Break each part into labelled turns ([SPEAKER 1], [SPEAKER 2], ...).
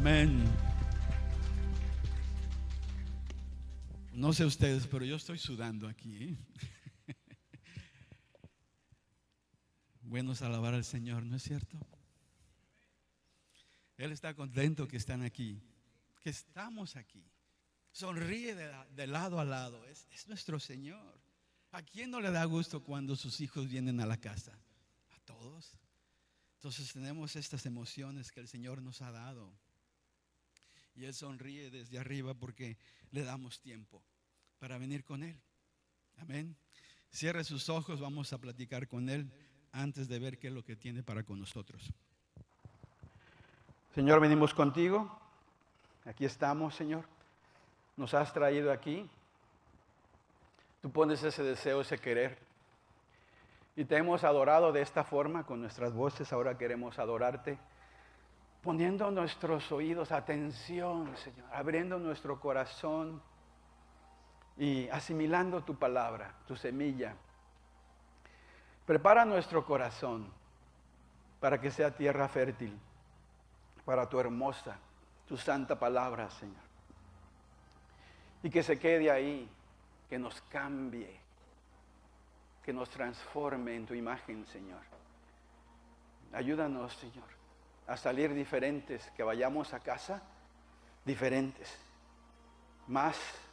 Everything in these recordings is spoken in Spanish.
[SPEAKER 1] Amén. No sé ustedes, pero yo estoy sudando aquí. Bueno es alabar al Señor, ¿no es cierto? Él está contento que están aquí, que estamos aquí. Sonríe de lado a lado. Es nuestro Señor. ¿A quién no le da gusto cuando sus hijos vienen a la casa? A todos. Entonces tenemos estas emociones que el Señor nos ha dado. Y Él sonríe desde arriba porque le damos tiempo para venir con Él. Amén. Cierre sus ojos, vamos a platicar con Él antes de ver qué es lo que tiene para con nosotros. Señor, venimos contigo. Aquí estamos, Señor. Nos has traído aquí. Tú pones ese deseo, ese querer. Y te hemos adorado de esta forma con nuestras voces. Ahora queremos adorarte, poniendo nuestros oídos atención, Señor, abriendo nuestro corazón y asimilando tu palabra, tu semilla. Prepara nuestro corazón para que sea tierra fértil para tu hermosa, tu santa palabra, Señor. Y que se quede ahí, que nos cambie, que nos transforme en tu imagen, Señor. Ayúdanos, Señor, a salir diferentes, que vayamos a casa diferentes,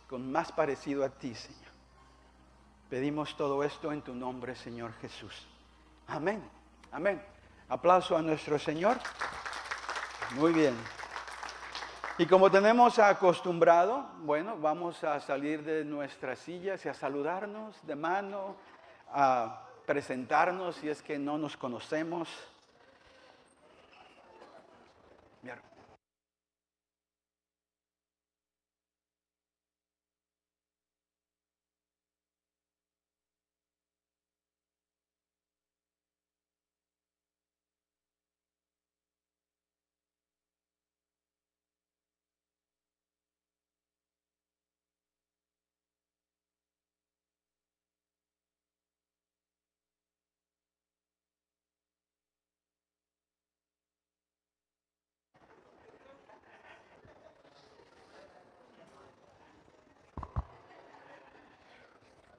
[SPEAKER 1] con más parecido a ti, Señor. Pedimos todo esto en tu nombre, Señor Jesús. Amén, amén. Aplauso a nuestro Señor. Muy bien. Y como tenemos acostumbrado, bueno, vamos a salir de nuestras sillas y a saludarnos de mano, a presentarnos si es que no nos conocemos. Bien.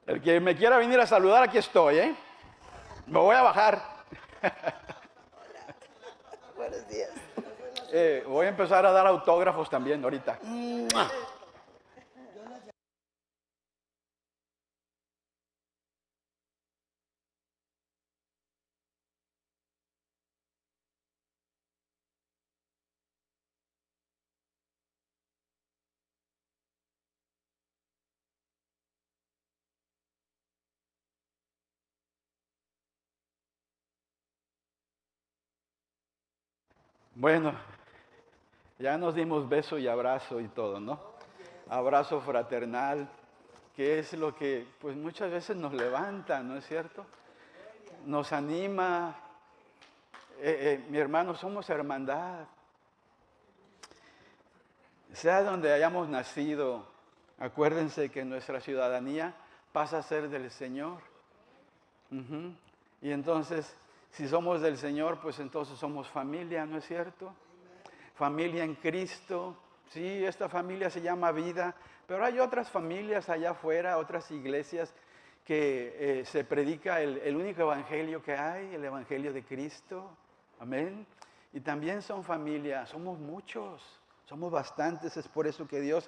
[SPEAKER 1] El que me quiera venir a saludar, aquí estoy, ¿eh? Me voy a bajar.
[SPEAKER 2] Buenos días.
[SPEAKER 1] Voy a empezar a dar autógrafos también ahorita. Bueno, ya nos dimos beso y abrazo y todo, ¿no? Abrazo fraternal, que es lo que pues muchas veces nos levanta, ¿no es cierto? Nos anima. Mi hermano, somos hermandad. Sea donde hayamos nacido, acuérdense que nuestra ciudadanía pasa a ser del Señor. Uh-huh. Y entonces, si somos del Señor, pues entonces somos familia, ¿no es cierto? Familia en Cristo. Sí, esta familia se llama vida, pero hay otras familias allá afuera, otras iglesias que se predica el único evangelio que hay, el evangelio de Cristo. Amén. Y también son familia, somos muchos, somos bastantes, es por eso que Dios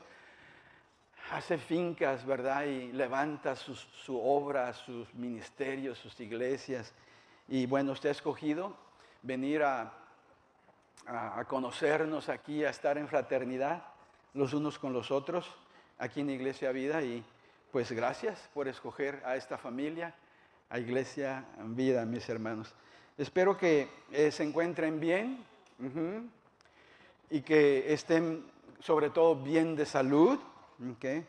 [SPEAKER 1] hace fincas, ¿verdad? Y levanta su obra, sus ministerios, sus iglesias. Y bueno, usted ha escogido venir a conocernos aquí, a estar en fraternidad los unos con los otros, aquí en Iglesia Vida. Y pues gracias por escoger a esta familia, a Iglesia Vida, mis hermanos. Espero que se encuentren bien y que estén sobre todo bien de salud. ¿Okay?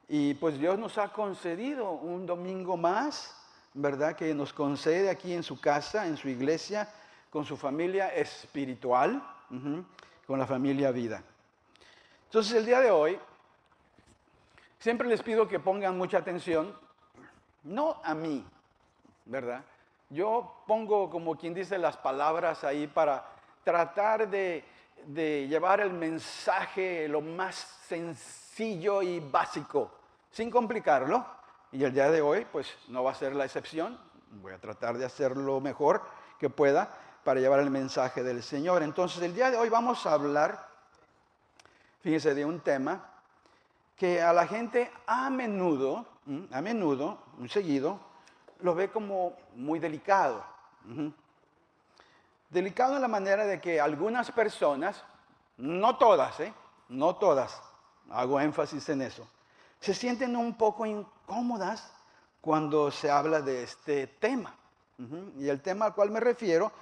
[SPEAKER 1] Y pues Dios nos ha concedido un domingo más, ¿verdad? Que nos concede aquí en su casa, en su iglesia, con su familia espiritual, con la familia Vida. Entonces el día de hoy, siempre les pido que pongan mucha atención, no a mí, ¿verdad? Yo pongo como quien dice las palabras ahí para tratar de de llevar el mensaje lo más sencillo y básico, sin complicarlo. Y el día de hoy, pues no va a ser la excepción. Voy a tratar de hacer lo mejor que pueda para llevar el mensaje del Señor. Entonces, el día de hoy vamos a hablar, fíjense, de un tema que a la gente a menudo, muy seguido, lo ve como muy delicado. Delicado en la manera de que algunas personas, no todas, no todas, hago énfasis en eso, se sienten un poco incómodas cuando se habla de este tema. Y el tema al cual me refiero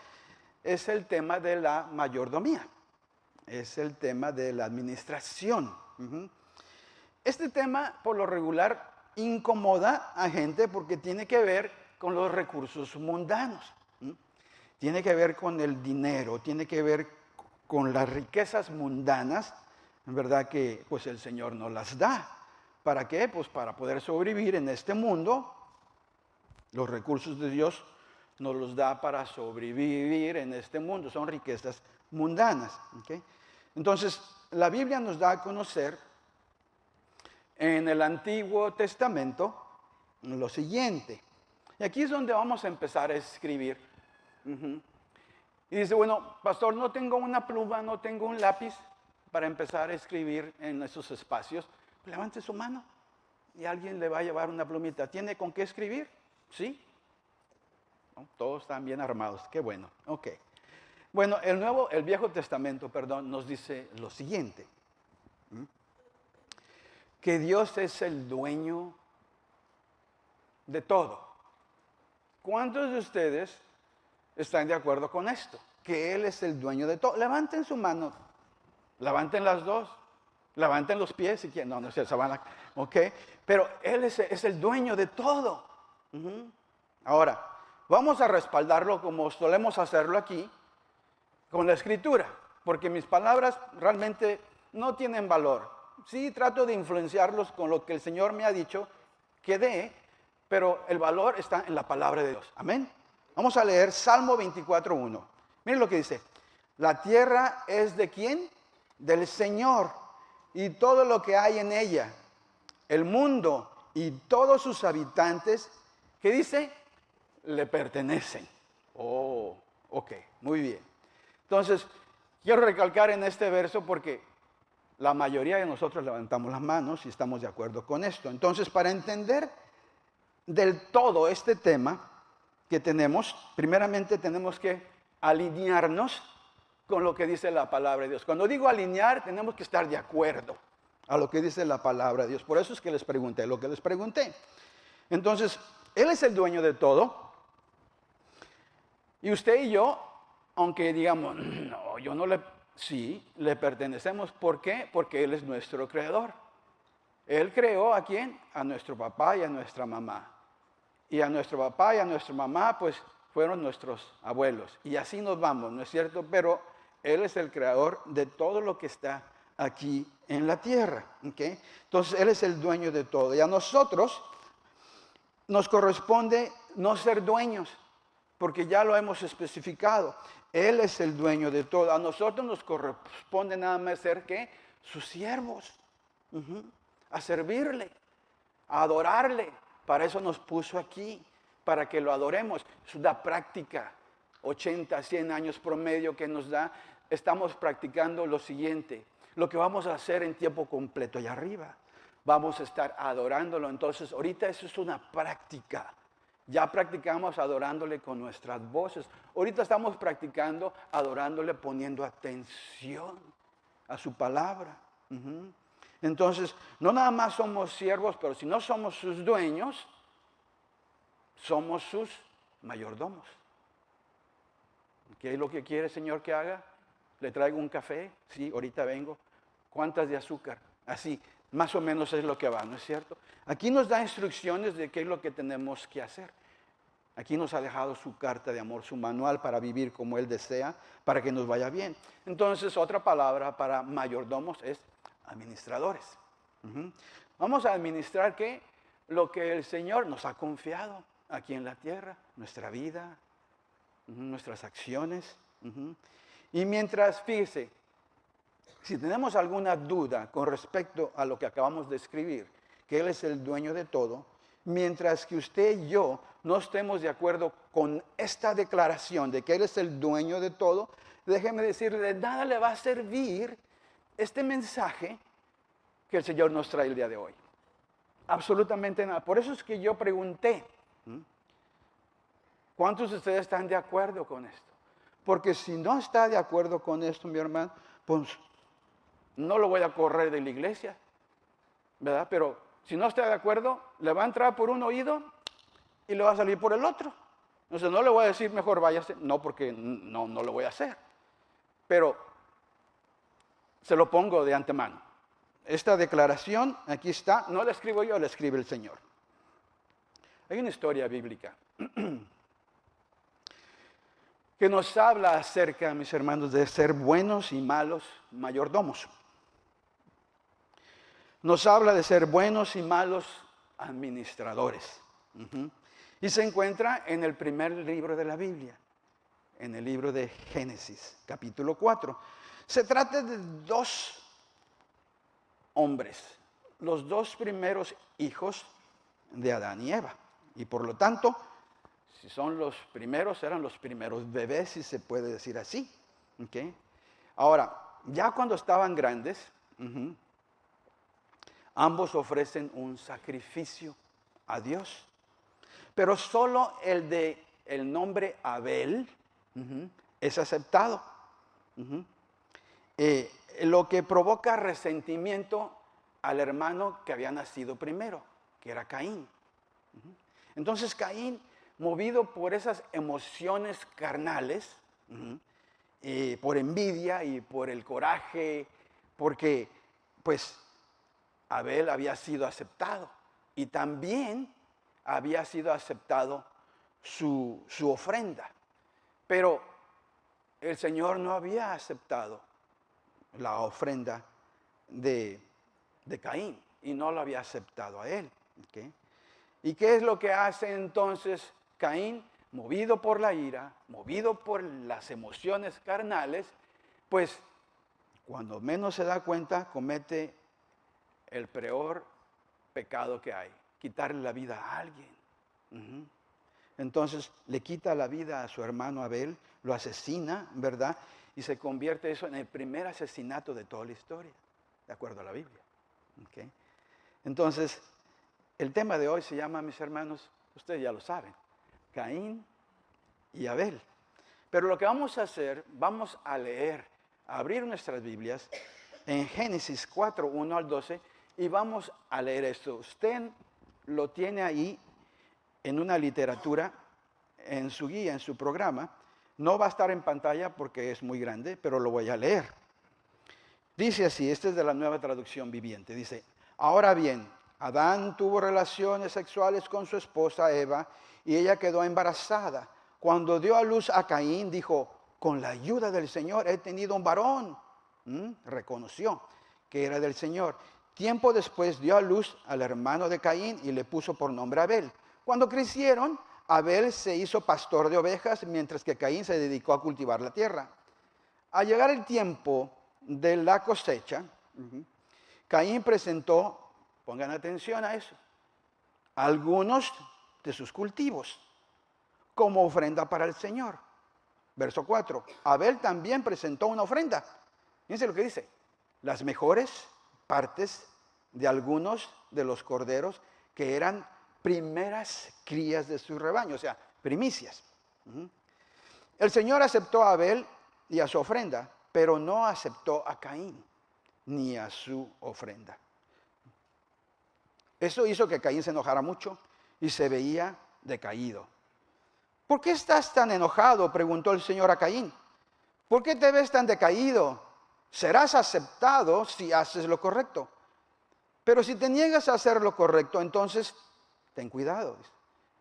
[SPEAKER 1] es el tema de la mayordomía, es el tema de la administración. Este tema, por lo regular, incomoda a gente porque tiene que ver con los recursos mundanos. Tiene que ver con el dinero, tiene que ver con las riquezas mundanas, en verdad que pues el Señor nos las da. ¿Para qué? Pues para poder sobrevivir en este mundo. Los recursos de Dios nos los da para sobrevivir en este mundo. Son riquezas mundanas. ¿Okay? Entonces, la Biblia nos da a conocer en el Antiguo Testamento lo siguiente. Y aquí es donde vamos a empezar a escribir. Y dice, bueno, pastor, no tengo una pluma, no tengo un lápiz para empezar a escribir en esos espacios. Pues levante su mano y alguien le va a llevar una plumita. ¿Tiene con qué escribir? ¿Sí? ¿No? Todos están bien armados, qué bueno. Ok. Bueno, el Viejo Testamento, nos dice lo siguiente. Que Dios es el dueño de todo. ¿Cuántos de ustedes están de acuerdo con esto? Que Él es el dueño de todo. Levanten su mano, levanten las dos, levanten los pies si quieren. No sé, se van a... Ok, pero Él es el dueño de todo. Ahora, vamos a respaldarlo como solemos hacerlo aquí, con la Escritura, porque mis palabras realmente no tienen valor. Sí, trato de influenciarlos con lo que el Señor me ha dicho que dé, pero el valor está en la palabra de Dios. Amén. Vamos a leer Salmo 24:1. Miren lo que dice. La tierra es ¿de quién? Del Señor y todo lo que hay en ella. El mundo y todos sus habitantes, ¿qué dice? Le pertenecen. Oh, ok, muy bien. Entonces, quiero recalcar en este verso porque la mayoría de nosotros levantamos las manos y estamos de acuerdo con esto. Entonces, para entender del todo este tema que tenemos, primeramente tenemos que alinearnos con lo que dice la palabra de Dios. Cuando digo alinear, tenemos que estar de acuerdo a lo que dice la palabra de Dios. Por eso es que les pregunté lo que les pregunté. Entonces, Él es el dueño de todo. Y usted y yo, aunque digamos, no, yo no le... Sí, le pertenecemos. ¿Por qué? Porque Él es nuestro creador. Él creó ¿a quién? A nuestro papá y a nuestra mamá. Y a nuestro papá y a nuestra mamá, pues fueron nuestros abuelos. Y así nos vamos, ¿no es cierto? Pero Él es el creador de todo lo que está aquí en la tierra. ¿Okay? Entonces, Él es el dueño de todo. Y a nosotros nos corresponde no ser dueños, porque ya lo hemos especificado. Él es el dueño de todo. A nosotros nos corresponde nada más ser, ¿qué? Sus siervos. A servirle, a adorarle. Para eso nos puso aquí, para que lo adoremos. Es una práctica, 80, 100 años promedio que nos da. Estamos practicando lo siguiente, lo que vamos a hacer en tiempo completo allá arriba. Vamos a estar adorándolo. Entonces, ahorita eso es una práctica. Ya practicamos adorándole con nuestras voces. Ahorita estamos practicando adorándole poniendo atención a su palabra. Entonces, no nada más somos siervos, pero si no somos sus dueños, somos sus mayordomos. ¿Qué es lo que quiere, Señor, que haga? ¿Le traigo un café? Sí, ahorita vengo. ¿Cuántas de azúcar? Así, más o menos es lo que va, ¿no es cierto? Aquí nos da instrucciones de qué es lo que tenemos que hacer. Aquí nos ha dejado su carta de amor, su manual para vivir como Él desea, para que nos vaya bien. Entonces, otra palabra para mayordomos es administradores. Vamos a administrar ¿qué? Lo que el Señor nos ha confiado aquí en la tierra, nuestra vida, nuestras acciones. Y mientras, fíjese, Si tenemos alguna duda con respecto a lo que acabamos de escribir, que Él es el dueño de todo, mientras que usted y yo no estemos de acuerdo con esta declaración de que Él es el dueño de todo, déjeme decirle, de nada le va a servir este mensaje que el Señor nos trae el día de hoy. Absolutamente nada. Por eso es que yo pregunté, ¿cuántos de ustedes están de acuerdo con esto? Porque si no está de acuerdo con esto, mi hermano, pues no lo voy a correr de la iglesia, ¿verdad? Pero si no está de acuerdo, le va a entrar por un oído y le va a salir por el otro. Entonces no le voy a decir mejor váyase, no, porque no lo voy a hacer. Pero se lo pongo de antemano. Esta declaración, aquí está, no la escribo yo, la escribe el Señor. Hay una historia bíblica que nos habla acerca, mis hermanos, de ser buenos y malos mayordomos. Nos habla de ser buenos y malos administradores. Y se encuentra en el primer libro de la Biblia, en el libro de Génesis, capítulo 4. Se trata de dos hombres, los dos primeros hijos de Adán y Eva. Y por lo tanto, si son los primeros, eran los primeros bebés, si se puede decir así. ¿Okay? Ahora, ya cuando estaban grandes, ambos ofrecen un sacrificio a Dios. Pero solo el nombre Abel es aceptado. Lo que provoca resentimiento al hermano que había nacido primero, que era Caín. Entonces Caín, movido por esas emociones carnales, por envidia y por el coraje, porque pues Abel había sido aceptado y también había sido aceptado su ofrenda. Pero el Señor no había aceptado la ofrenda de Caín y no lo había aceptado a él. ¿Okay? ¿Y qué es lo que hace entonces Caín? Movido por la ira, movido por las emociones carnales, pues cuando menos se da cuenta comete el peor pecado que hay, quitarle la vida a alguien. Entonces le quita la vida a su hermano Abel, lo asesina, ¿verdad? Y se convierte eso en el primer asesinato de toda la historia, de acuerdo a la Biblia. ¿Okay? Entonces, el tema de hoy se llama, mis hermanos, ustedes ya lo saben, Caín y Abel. Pero lo que vamos a hacer, vamos a leer, a abrir nuestras Biblias en Génesis 4, 1 al 12, y vamos a leer esto. Usted lo tiene ahí en una literatura, en su guía, en su programa. No va a estar en pantalla porque es muy grande, pero lo voy a leer. Dice así, esta es de la Nueva Traducción Viviente, dice: ahora bien, Adán tuvo relaciones sexuales con su esposa Eva y ella quedó embarazada. Cuando dio a luz a Caín, dijo: con la ayuda del Señor he tenido un varón. Reconoció que era del Señor. Tiempo después dio a luz al hermano de Caín y le puso por nombre Abel. Cuando crecieron, Abel se hizo pastor de ovejas, mientras que Caín se dedicó a cultivar la tierra. Al llegar el tiempo de la cosecha, Caín presentó, pongan atención a eso, algunos de sus cultivos como ofrenda para el Señor. Verso 4. Abel también presentó una ofrenda. Fíjense lo que dice: las mejores partes de algunos de los corderos que eran primeras crías de su rebaño, o sea, primicias. El Señor aceptó a Abel y a su ofrenda, pero no aceptó a Caín ni a su ofrenda. Eso hizo que Caín se enojara mucho y se veía decaído. ¿Por qué estás tan enojado?, preguntó el Señor a Caín. ¿Por qué te ves tan decaído? Serás aceptado si haces lo correcto. Pero si te niegas a hacer lo correcto, entonces ten cuidado.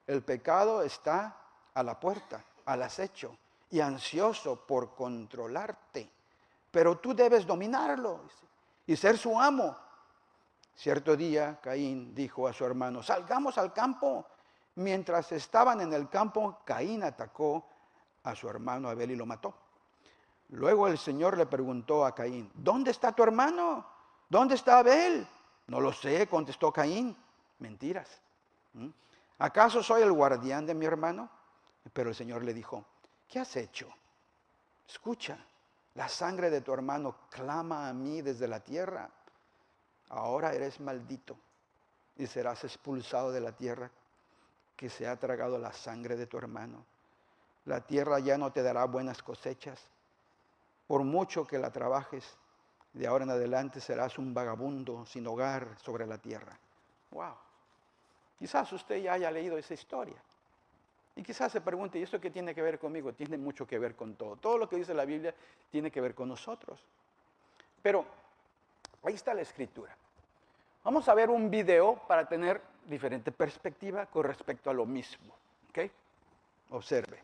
[SPEAKER 1] El pecado está a la puerta, al acecho y ansioso por controlarte. Pero tú debes dominarlo y ser su amo. Cierto día, Caín dijo a su hermano: salgamos al campo. Mientras estaban en el campo, Caín atacó a su hermano Abel y lo mató. Luego el Señor le preguntó a Caín, ¿dónde está tu hermano? ¿Dónde está Abel? No lo sé, contestó Caín. Mentiras. ¿Acaso soy el guardián de mi hermano? Pero el Señor le dijo, ¿qué has hecho? Escucha, la sangre de tu hermano clama a mí desde la tierra. Ahora eres maldito y serás expulsado de la tierra que se ha tragado la sangre de tu hermano. La tierra ya no te dará buenas cosechas. Por mucho que la trabajes, de ahora en adelante serás un vagabundo sin hogar sobre la tierra. Wow. Quizás usted ya haya leído esa historia. Y quizás se pregunte, ¿y esto qué tiene que ver conmigo? Tiene mucho que ver con todo. Todo lo que dice la Biblia tiene que ver con nosotros. Pero ahí está la escritura. Vamos a ver un video para tener diferente perspectiva con respecto a lo mismo. ¿Ok? Observe.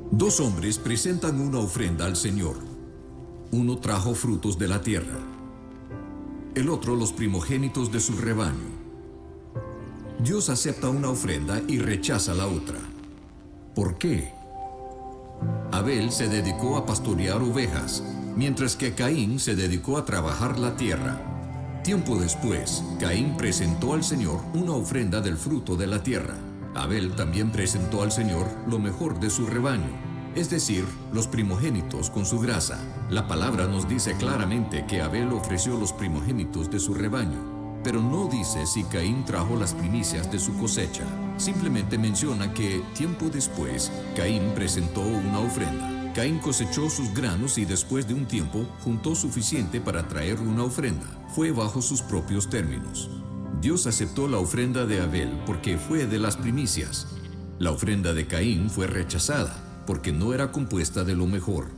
[SPEAKER 2] Dos hombres presentan una ofrenda al Señor. Uno trajo frutos de la tierra, el otro los primogénitos de su rebaño. Dios acepta una ofrenda y rechaza la otra. ¿Por qué? Abel se dedicó a pastorear ovejas, mientras que Caín se dedicó a trabajar la tierra. Tiempo después, Caín presentó al Señor una ofrenda del fruto de la tierra. Abel también presentó al Señor lo mejor de su rebaño, es decir, los primogénitos con su grasa. La palabra nos dice claramente que Abel ofreció los primogénitos de su rebaño, pero no dice si Caín trajo las primicias de su cosecha. Simplemente menciona que, tiempo después, Caín presentó una ofrenda. Caín cosechó sus granos y después de un tiempo juntó suficiente para traer una ofrenda. Fue bajo sus propios términos. Dios aceptó la ofrenda de Abel porque fue de las primicias. La ofrenda de Caín fue rechazada porque no era compuesta de lo mejor.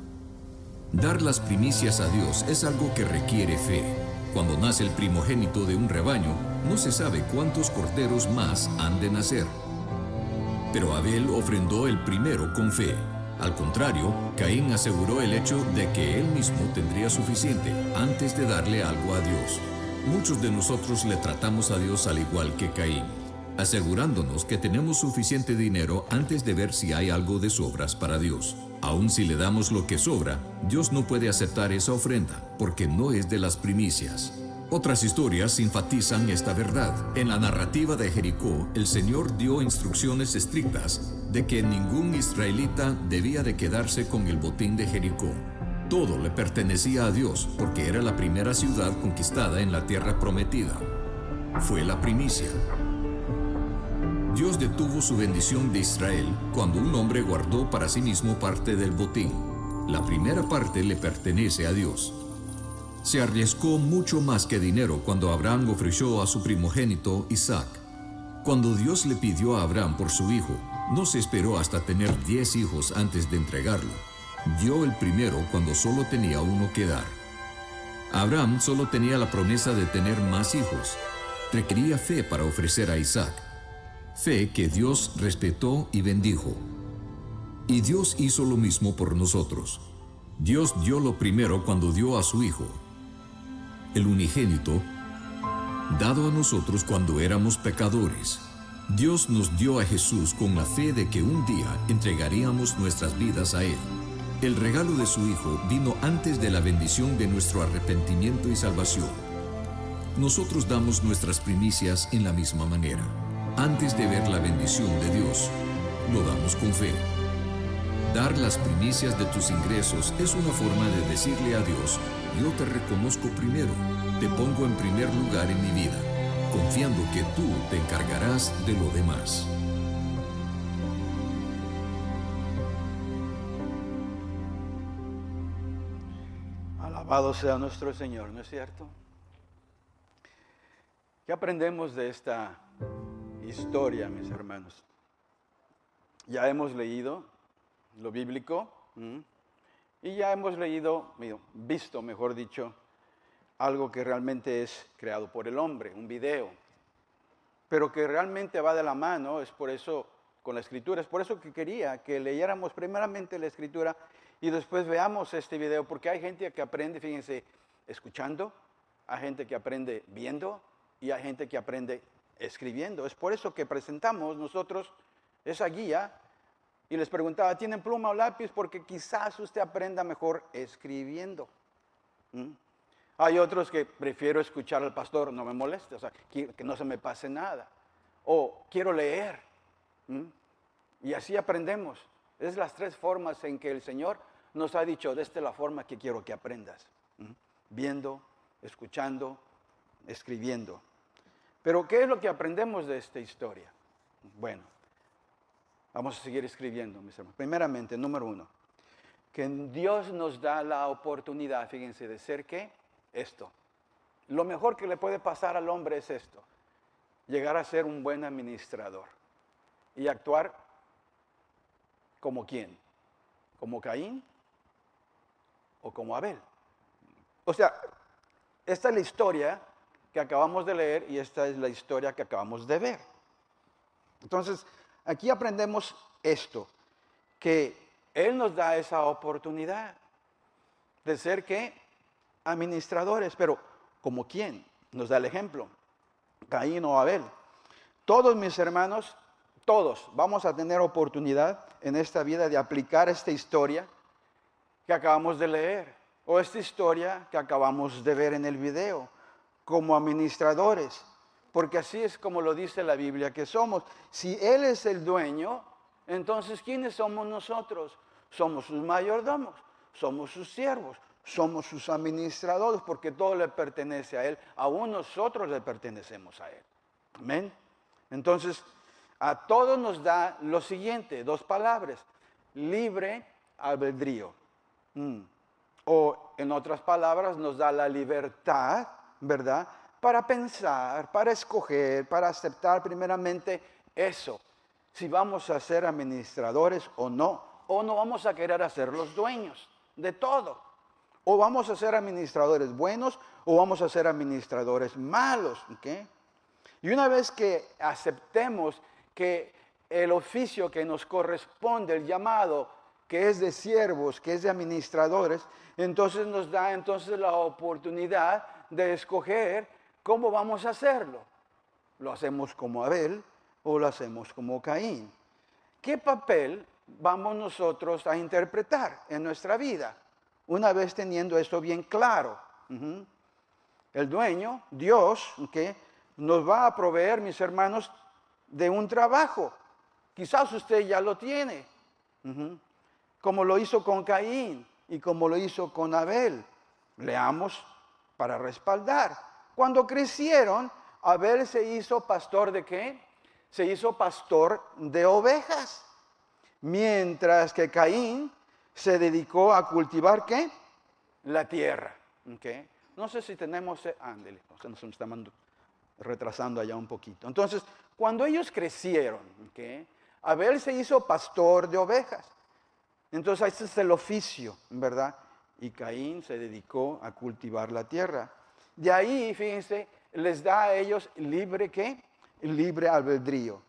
[SPEAKER 2] Dar las primicias a Dios es algo que requiere fe. Cuando nace el primogénito de un rebaño, no se sabe cuántos corderos más han de nacer. Pero Abel ofrendó el primero con fe. Al contrario, Caín aseguró el hecho de que él mismo tendría suficiente antes de darle algo a Dios. Muchos de nosotros le tratamos a Dios al igual que Caín, asegurándonos que tenemos suficiente dinero antes de ver si hay algo de sobras para Dios. Aun si le damos lo que sobra, Dios no puede aceptar esa ofrenda, porque no es de las primicias. Otras historias enfatizan esta verdad. En la narrativa de Jericó, el Señor dio instrucciones estrictas de que ningún israelita debía de quedarse con el botín de Jericó. Todo le pertenecía a Dios, porque era la primera ciudad conquistada en la tierra prometida. Fue la primicia. Dios detuvo su bendición de Israel cuando un hombre guardó para sí mismo parte del botín. La primera parte le pertenece a Dios. Se arriesgó mucho más que dinero cuando Abraham ofreció a su primogénito Isaac. Cuando Dios le pidió a Abraham por su hijo, no se esperó hasta tener 10 hijos antes de entregarlo. Dio el primero cuando solo tenía uno que dar. Abraham solo tenía la promesa de tener más hijos. Requería fe para ofrecer a Isaac. Fe que Dios respetó y bendijo. Y Dios hizo lo mismo por nosotros. Dios dio lo primero cuando dio a su Hijo, el unigénito, dado a nosotros cuando éramos pecadores. Dios nos dio a Jesús con la fe de que un día entregaríamos nuestras vidas a Él. El regalo de su Hijo vino antes de la bendición de nuestro arrepentimiento y salvación. Nosotros damos nuestras primicias en la misma manera. Antes de ver la bendición de Dios, lo damos con fe. Dar las primicias de tus ingresos es una forma de decirle a Dios: yo te reconozco primero, te pongo en primer lugar en mi vida, confiando que tú te encargarás de lo demás.
[SPEAKER 1] Alabado sea nuestro Señor, ¿no es cierto? ¿Qué aprendemos de esta historia, mis hermanos? Ya hemos leído lo bíblico y ya hemos visto, mejor dicho, algo que realmente es creado por el hombre, un video, pero que realmente va de la mano, es por eso, con la Escritura, es por eso que quería que leyéramos primeramente la Escritura y después veamos este video, porque hay gente que aprende, fíjense, escuchando, hay gente que aprende viendo y hay gente que aprende escribiendo. Es por eso que presentamos nosotros esa guía, y les preguntaba, ¿tienen pluma o lápiz? Porque quizás usted aprenda mejor escribiendo. ¿Mm? Hay otros que prefiero escuchar al pastor, no me moleste, o sea, que no se me pase nada. O quiero leer. ¿Mm? Y así aprendemos. Es las tres formas en que el Señor nos ha dicho, esta es la forma que quiero que aprendas. ¿Mm? Viendo, escuchando, escribiendo. Pero ¿qué es lo que aprendemos de esta historia? Bueno, vamos a seguir escribiendo, mis hermanos. Primeramente, número 1, que Dios nos da la oportunidad, fíjense, de ser ¿qué? Esto. Lo mejor que le puede pasar al hombre es esto, llegar a ser un buen administrador y actuar como quién, como Caín o como Abel. O sea, esta es la historia que acabamos de leer y esta es la historia que acabamos de ver. Entonces, aquí aprendemos esto, que Él nos da esa oportunidad de ser ¿qué? Administradores, pero ¿como quién? Nos da el ejemplo, Caín o Abel. Todos mis hermanos, todos vamos a tener oportunidad en esta vida de aplicar esta historia que acabamos de leer o esta historia que acabamos de ver en el video como administradores, porque así es como lo dice la Biblia que somos. Si Él es el dueño, entonces ¿quiénes somos nosotros? Somos sus mayordomos, somos sus siervos, somos sus administradores, porque todo le pertenece a Él, aún nosotros le pertenecemos a Él. Amén. Entonces, a todos nos da lo siguiente, 2 palabras, libre albedrío. O en otras palabras, nos da la libertad, ¿verdad? Para pensar, para escoger, para aceptar primeramente eso. Si vamos a ser administradores o no vamos a querer ser los dueños de todo. O vamos a ser administradores buenos o vamos a ser administradores malos, ¿ok? Y una vez que aceptemos que el oficio que nos corresponde, el llamado que es de siervos, que es de administradores, entonces nos da la oportunidad de escoger cómo vamos a hacerlo. ¿Lo hacemos como Abel o lo hacemos como Caín? ¿Qué papel vamos nosotros a interpretar en nuestra vida? Una vez teniendo esto bien claro. El dueño, Dios, ¿okay? Nos va a proveer, mis hermanos, de un trabajo. Quizás usted ya lo tiene. Como lo hizo con Caín y como lo hizo con Abel. Leamos para respaldar. Cuando crecieron, Abel se hizo pastor ¿de qué? Se hizo pastor de ovejas. Mientras que Caín se dedicó a cultivar ¿qué? La tierra. ¿Okay? No sé si tenemos... ándele, nos estamos retrasando allá un poquito. Entonces, cuando ellos crecieron, ¿okay? Abel se hizo pastor de ovejas. Entonces, ese es el oficio, ¿verdad? Y Caín se dedicó a cultivar la tierra. De ahí, fíjense, les da a ellos libre, ¿qué? Libre albedrío.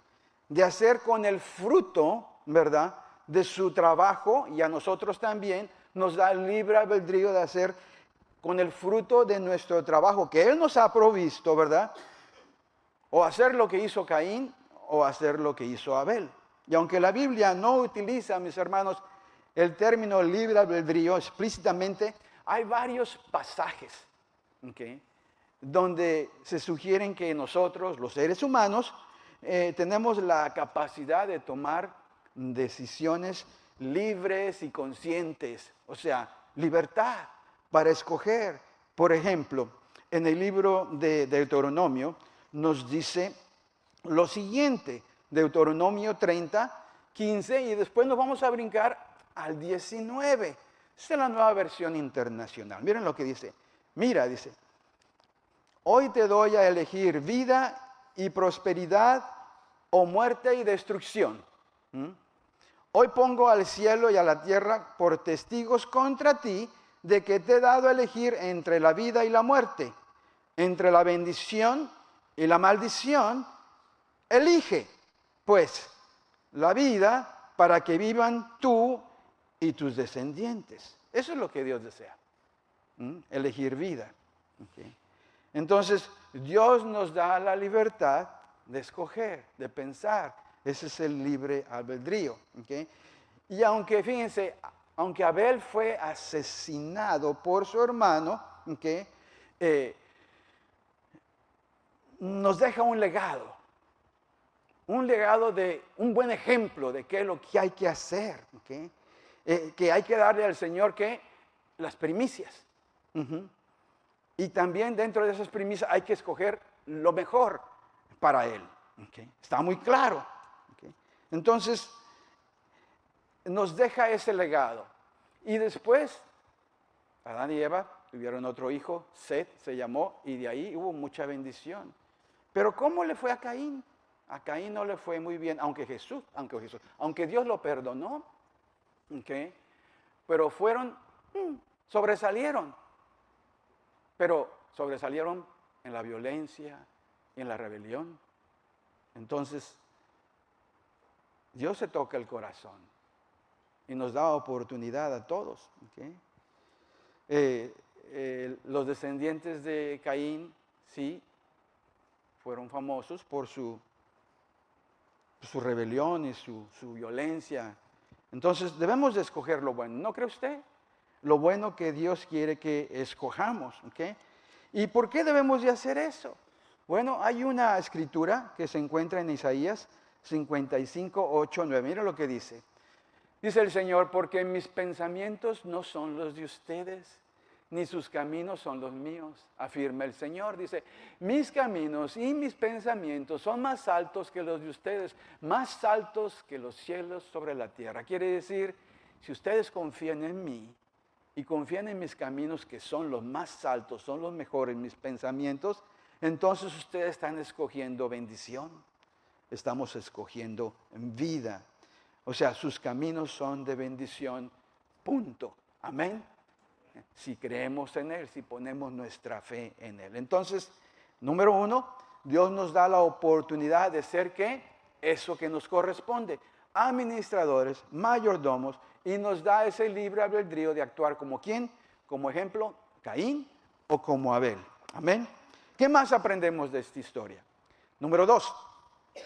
[SPEAKER 1] De hacer con el fruto, ¿verdad? De su trabajo, y a nosotros también, nos da libre albedrío de hacer con el fruto de nuestro trabajo, que Él nos ha provisto, ¿verdad? O hacer lo que hizo Caín, o hacer lo que hizo Abel. Y aunque la Biblia no utiliza, mis hermanos, el término libre albedrío explícitamente, hay varios pasajes, ¿okay? Donde se sugieren que nosotros, los seres humanos, tenemos la capacidad de tomar decisiones libres y conscientes, o sea, libertad para escoger. Por ejemplo, en el libro de Deuteronomio nos dice lo siguiente, Deuteronomio 30, 15, y después nos vamos a brincar al 19. Esta es la nueva versión internacional. Miren lo que dice. Mira, dice, hoy te doy a elegir vida y prosperidad o muerte y destrucción. Hoy pongo al cielo y a la tierra por testigos contra ti de que te he dado a elegir entre la vida y la muerte, entre la bendición y la maldición. Elige, pues, la vida para que vivan tú y tus descendientes. Eso es lo que Dios desea. Elegir vida. ¿Okay? Entonces, Dios nos da la libertad de escoger, de pensar, Ese es el libre albedrío. ¿Okay? Y aunque, fíjense, aunque Abel fue asesinado por su hermano, ¿okay? Nos deja un legado de un buen ejemplo de qué es lo que hay que hacer, ¿okay? Que hay que darle al Señor que las primicias. Y también dentro de esas primicias hay que escoger lo mejor para Él. ¿Okay? Está muy claro. ¿Okay? Entonces, nos deja ese legado. Y después, Adán y Eva tuvieron otro hijo, Set se llamó, y de ahí hubo mucha bendición. Pero ¿cómo le fue a Caín? A Caín no le fue muy bien, aunque Dios lo perdonó, ¿okay? Pero sobresalieron. Pero sobresalieron en la violencia y en la rebelión. Entonces, Dios se toca el corazón y nos da oportunidad a todos. ¿Okay? Los descendientes de Caín, sí, fueron famosos por su rebelión y su violencia. Entonces debemos de escoger lo bueno, ¿no cree usted? Lo bueno que Dios quiere que escojamos. ¿Okay? ¿Y por qué debemos de hacer eso? Bueno, hay una escritura que se encuentra en Isaías 55, 8, 9. Mira lo que dice. Dice el Señor, porque mis pensamientos no son los de ustedes, ni sus caminos son los míos, afirma el Señor. Dice, mis caminos y mis pensamientos son más altos que los de ustedes, más altos que los cielos sobre la tierra. Quiere decir, si ustedes confían en mí y confían en mis caminos que son los más altos, son los mejores, mis pensamientos, entonces ustedes están escogiendo bendición, estamos escogiendo vida. O sea, sus caminos son de bendición, punto. Amén. Si creemos en Él, si ponemos nuestra fe en Él. Entonces, número uno, Dios nos da la oportunidad de ser ¿qué? Eso que nos corresponde. Administradores, mayordomos, y nos da ese libre albedrío de actuar como ¿quién? Como ejemplo, Caín o como Abel. Amén. ¿Qué más aprendemos de esta historia? Número dos,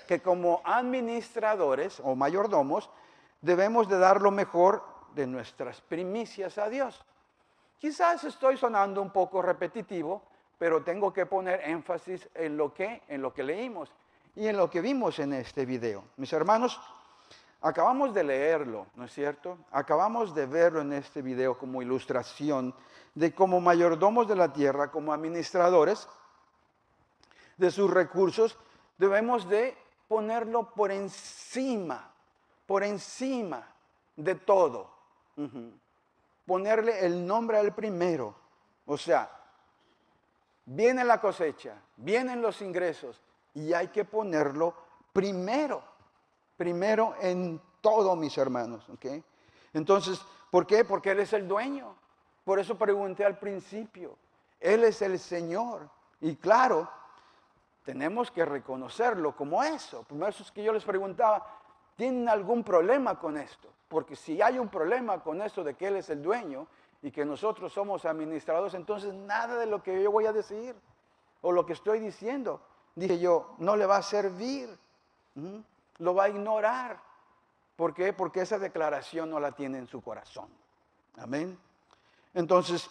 [SPEAKER 1] que como administradores o mayordomos debemos de dar lo mejor de nuestras primicias a Dios. Quizás estoy sonando un poco repetitivo, pero tengo que poner énfasis en lo que leímos y en lo que vimos en este video. Mis hermanos, acabamos de leerlo, ¿no es cierto? Acabamos de verlo en este video como ilustración de como mayordomos de la tierra, como administradores de sus recursos, debemos de ponerlo por encima de todo. Ponerle el nombre al primero. O sea, viene la cosecha, vienen los ingresos y hay que ponerlo primero en todo, mis hermanos. ¿Okay? Entonces, ¿por qué? Porque Él es el dueño. Por eso pregunté al principio. Él es el Señor. Y claro, tenemos que reconocerlo como eso. Por eso es que yo les preguntaba, ¿tienen algún problema con esto? Porque si hay un problema con esto de que Él es el dueño y que nosotros somos administradores, entonces nada de lo que yo voy a decir o lo que estoy diciendo, dije yo, no le va a servir. Lo va a ignorar. ¿Por qué? Porque esa declaración no la tiene en su corazón. Amén. Entonces,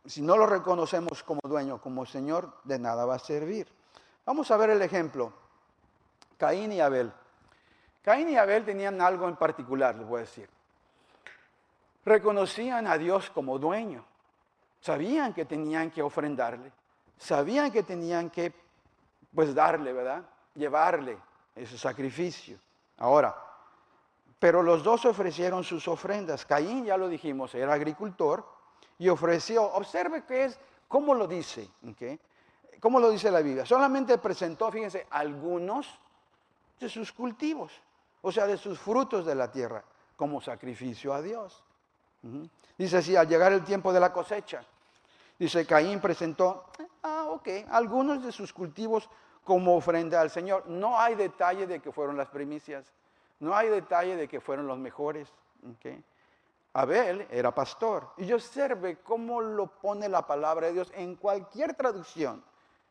[SPEAKER 1] si no lo reconocemos como dueño, como Señor, de nada va a servir. Vamos a ver el ejemplo. Caín y Abel. Caín y Abel tenían algo en particular, les voy a decir. Reconocían a Dios como dueño. Sabían que tenían que ofrendarle. Sabían que tenían que, pues, darle, ¿verdad? Llevarle ese sacrificio. Ahora, pero los dos ofrecieron sus ofrendas. Caín, ya lo dijimos, era agricultor y ofreció, observe qué es, cómo lo dice, ¿okay? ¿Cómo lo dice la Biblia? Solamente presentó, fíjense, algunos de sus cultivos, o sea, de sus frutos de la tierra, como sacrificio a Dios. Dice así, al llegar el tiempo de la cosecha, dice, Caín presentó, algunos de sus cultivos como ofrenda al Señor. No hay detalle de que fueron las primicias, no hay detalle de que fueron los mejores. ¿Okay? Abel era pastor, y observe cómo lo pone la palabra de Dios en cualquier traducción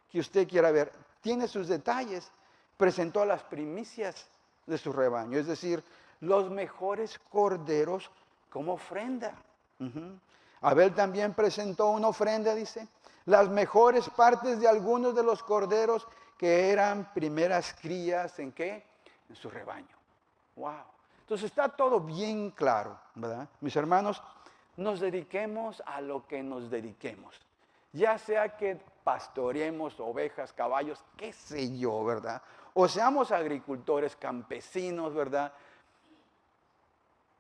[SPEAKER 1] que usted quiera ver, tiene sus detalles. Presentó las primicias de su rebaño, es decir, los mejores corderos como ofrenda. Abel también presentó una ofrenda, dice, las mejores partes de algunos de los corderos que eran primeras crías, ¿en qué? En su rebaño. Wow. Entonces está todo bien claro, ¿verdad? Mis hermanos, nos dediquemos a lo que nos dediquemos. Ya sea que pastoreemos ovejas, caballos, qué sé yo, ¿verdad? O seamos agricultores, campesinos, ¿verdad?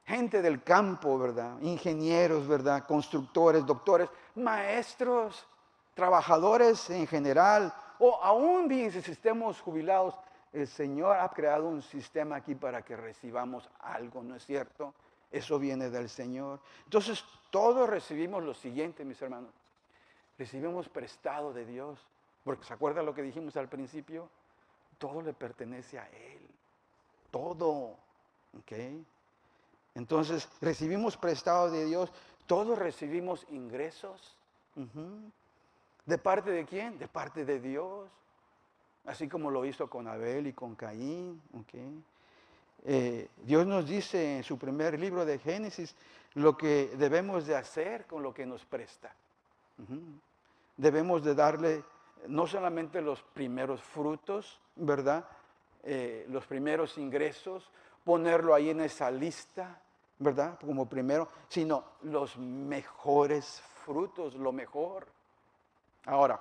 [SPEAKER 1] Gente del campo, ¿verdad? Ingenieros, ¿verdad? Constructores, doctores, maestros, trabajadores en general, o aún bien si estemos jubilados, el Señor ha creado un sistema aquí para que recibamos algo, ¿no es cierto? Eso viene del Señor. Entonces, todos recibimos lo siguiente, mis hermanos. Recibimos prestado de Dios. Porque ¿se acuerdan lo que dijimos al principio? Todo le pertenece a Él. Todo. ¿Ok? Entonces, recibimos prestado de Dios. Todos recibimos ingresos. ¿De parte de quién? De parte de Dios. Así como lo hizo con Abel y con Caín. Dios nos dice en su primer libro de Génesis lo que debemos de hacer con lo que nos presta. Debemos de darle no solamente los primeros frutos, ¿verdad? Los primeros ingresos, ponerlo ahí en esa lista, ¿verdad? Como primero, sino los mejores frutos, lo mejor. Ahora,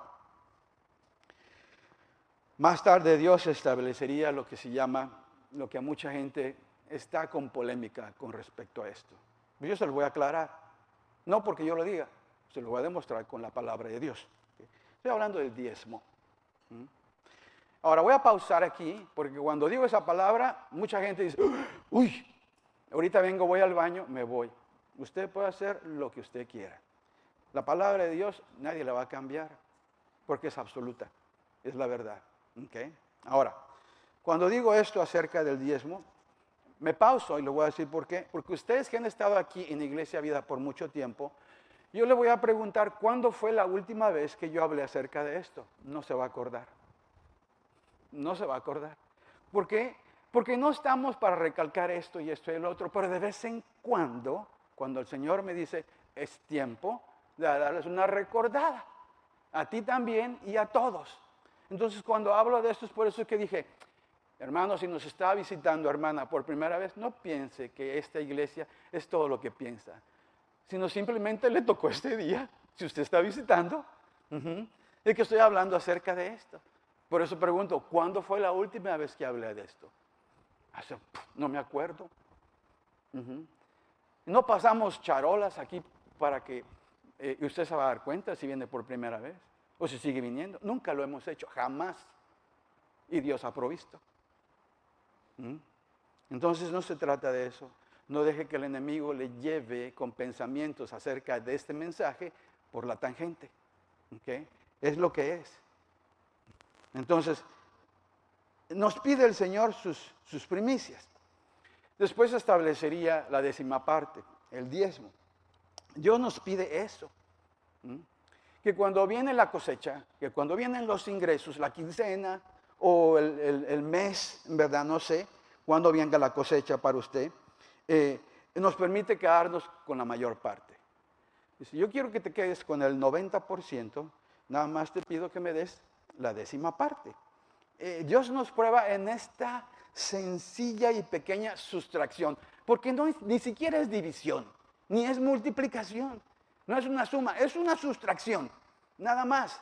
[SPEAKER 1] más tarde Dios establecería lo que se llama, lo que a mucha gente está con polémica con respecto a esto. Yo se lo voy a aclarar, no porque yo lo diga, se lo voy a demostrar con la palabra de Dios. Estoy hablando del diezmo. Ahora voy a pausar aquí, porque cuando digo esa palabra, mucha gente dice, uy, ahorita vengo, voy al baño, me voy. Usted puede hacer lo que usted quiera. La palabra de Dios nadie la va a cambiar, porque es absoluta, es la verdad. Ahora, cuando digo esto acerca del diezmo, me pauso y le voy a decir por qué. Porque ustedes que han estado aquí en Iglesia Vida por mucho tiempo, yo le voy a preguntar cuándo fue la última vez que yo hablé acerca de esto. No se va a acordar. No se va a acordar. ¿Por qué? Porque no estamos para recalcar esto y esto y el otro, pero de vez en cuando el Señor me dice, es tiempo de darles una recordada. A ti también y a todos. Entonces, cuando hablo de esto es por eso que dije, hermano, si nos está visitando, hermana, por primera vez, no piense que esta iglesia es todo lo que piensa, sino simplemente le tocó este día, si usted está visitando, de que estoy hablando acerca de esto. Por eso pregunto, ¿cuándo fue la última vez que hablé de esto? No me acuerdo. No pasamos charolas aquí para que usted se va a dar cuenta si viene por primera vez o si sigue viniendo. Nunca lo hemos hecho, jamás. Y Dios ha provisto. Entonces no se trata de eso. No deje que el enemigo le lleve con pensamientos acerca de este mensaje por la tangente. Es lo que es. Entonces, nos pide el Señor sus primicias. Después establecería la 10ª parte, el diezmo. Dios nos pide eso. Que cuando viene la cosecha, que cuando vienen los ingresos, la quincena o el mes, en verdad no sé, cuando venga la cosecha para usted, nos permite quedarnos con la mayor parte. Dice, yo quiero que te quedes con el 90%, nada más te pido que me des la 10ª parte. Dios nos prueba en esta sencilla y pequeña sustracción, porque ni siquiera es división, ni es multiplicación, no es una suma, es una sustracción, nada más.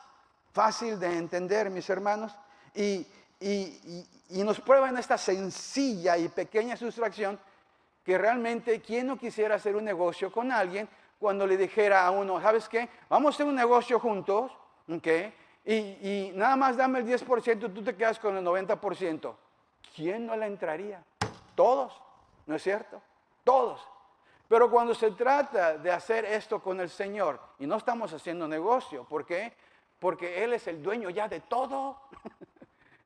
[SPEAKER 1] Fácil de entender, mis hermanos, y nos prueba en esta sencilla y pequeña sustracción que realmente, ¿quién no quisiera hacer un negocio con alguien cuando le dijera a uno, ¿sabes qué? Vamos a hacer un negocio juntos, y nada más dame el 10%, tú te quedas con el 90%. ¿Quién no le entraría? Todos, ¿no es cierto? Todos. Pero cuando se trata de hacer esto con el Señor, y no estamos haciendo negocio, ¿por qué? Porque Él es el dueño ya de todo.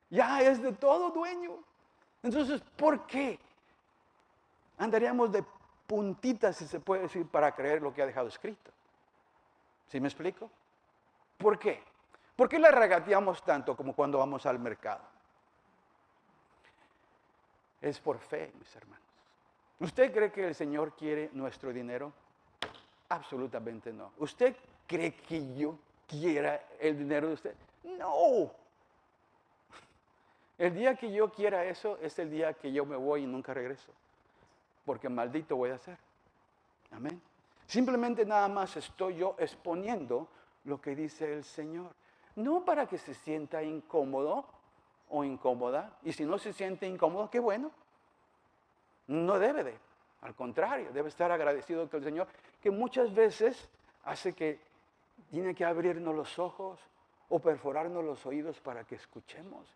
[SPEAKER 1] Ya es de todo dueño. Entonces, ¿por qué andaríamos de puntitas, si se puede decir, para creer lo que ha dejado escrito? ¿Sí me explico? ¿Por qué? ¿Por qué le regateamos tanto como cuando vamos al mercado? Es por fe, mis hermanos. ¿Usted cree que el Señor quiere nuestro dinero? Absolutamente no. ¿Usted cree que yo quiera el dinero de usted? No. El día que yo quiera eso es el día que yo me voy y nunca regreso. Porque maldito voy a ser. Amén. Simplemente nada más estoy yo exponiendo lo que dice el Señor. No para que se sienta incómodo o incómoda. Y si no se siente incómodo, qué bueno. No debe de. Al contrario, debe estar agradecido con el Señor, que muchas veces hace que tiene que abrirnos los ojos o perforarnos los oídos para que escuchemos,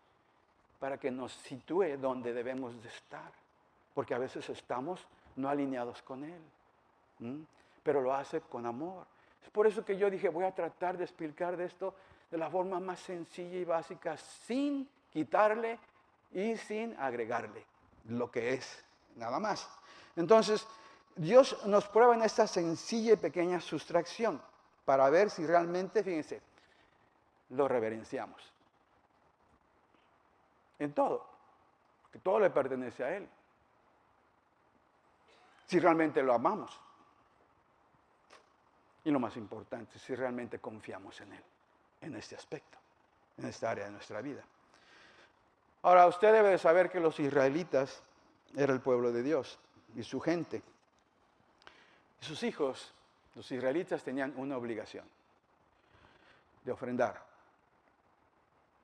[SPEAKER 1] para que nos sitúe donde debemos de estar. Porque a veces estamos no alineados con Él. Pero lo hace con amor. Es por eso que yo dije, voy a tratar de explicar de esto de la forma más sencilla y básica, sin quitarle y sin agregarle lo que es, nada más. Entonces, Dios nos prueba en esta sencilla y pequeña sustracción para ver si realmente, fíjense, lo reverenciamos. En todo, que todo le pertenece a Él. Si realmente lo amamos. Y lo más importante, si realmente confiamos en Él, en este aspecto, en esta área de nuestra vida. Ahora, usted debe de saber que los israelitas era el pueblo de Dios y su gente. Y sus hijos, los israelitas, tenían una obligación de ofrendar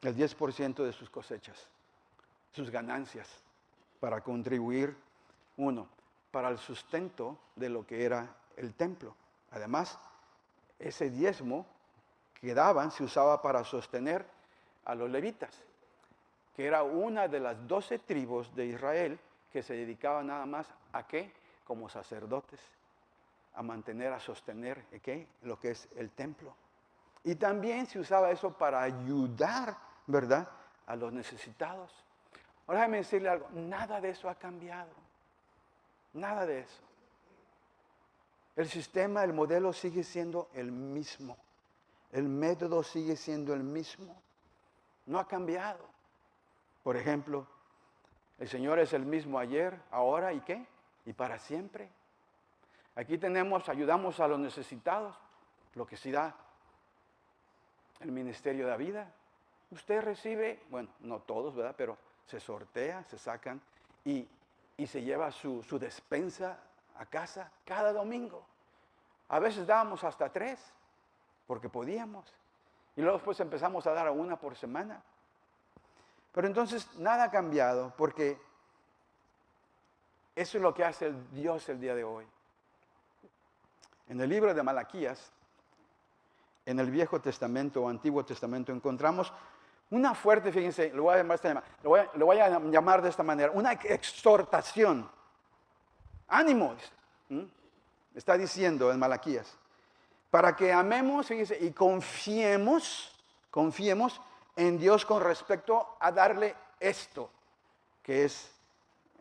[SPEAKER 1] el 10% de sus cosechas, sus ganancias, para contribuir, para el sustento de lo que era el templo. Además, ese diezmo que daban se usaba para sostener a los levitas, que era una de las 12 tribus de Israel que se dedicaban nada más a ¿qué? Como sacerdotes, a mantener, a sostener ¿qué? Lo que es el templo. Y también se usaba eso para ayudar, ¿verdad?, a los necesitados. Ahora déjame decirle algo, nada de eso ha cambiado, nada de eso. El sistema, el modelo sigue siendo el mismo. El método sigue siendo el mismo. No ha cambiado. Por ejemplo, el Señor es el mismo ayer, ahora y ¿qué? Y para siempre. Aquí ayudamos a los necesitados, lo que sí da el ministerio de la vida. Usted recibe, bueno, no todos, ¿verdad? Pero se sortea, se sacan y se lleva su despensa a casa cada domingo. A veces dábamos hasta 3, porque podíamos. Y luego después empezamos a dar a 1 por semana. Pero entonces nada ha cambiado, porque eso es lo que hace Dios el día de hoy. En el libro de Malaquías, en el Viejo Testamento o Antiguo Testamento, encontramos una fuerte, fíjense, lo voy a llamar de esta manera, una exhortación. Ánimo, está diciendo en Malaquías, para que amemos, fíjense, y confiemos en Dios con respecto a darle esto, que es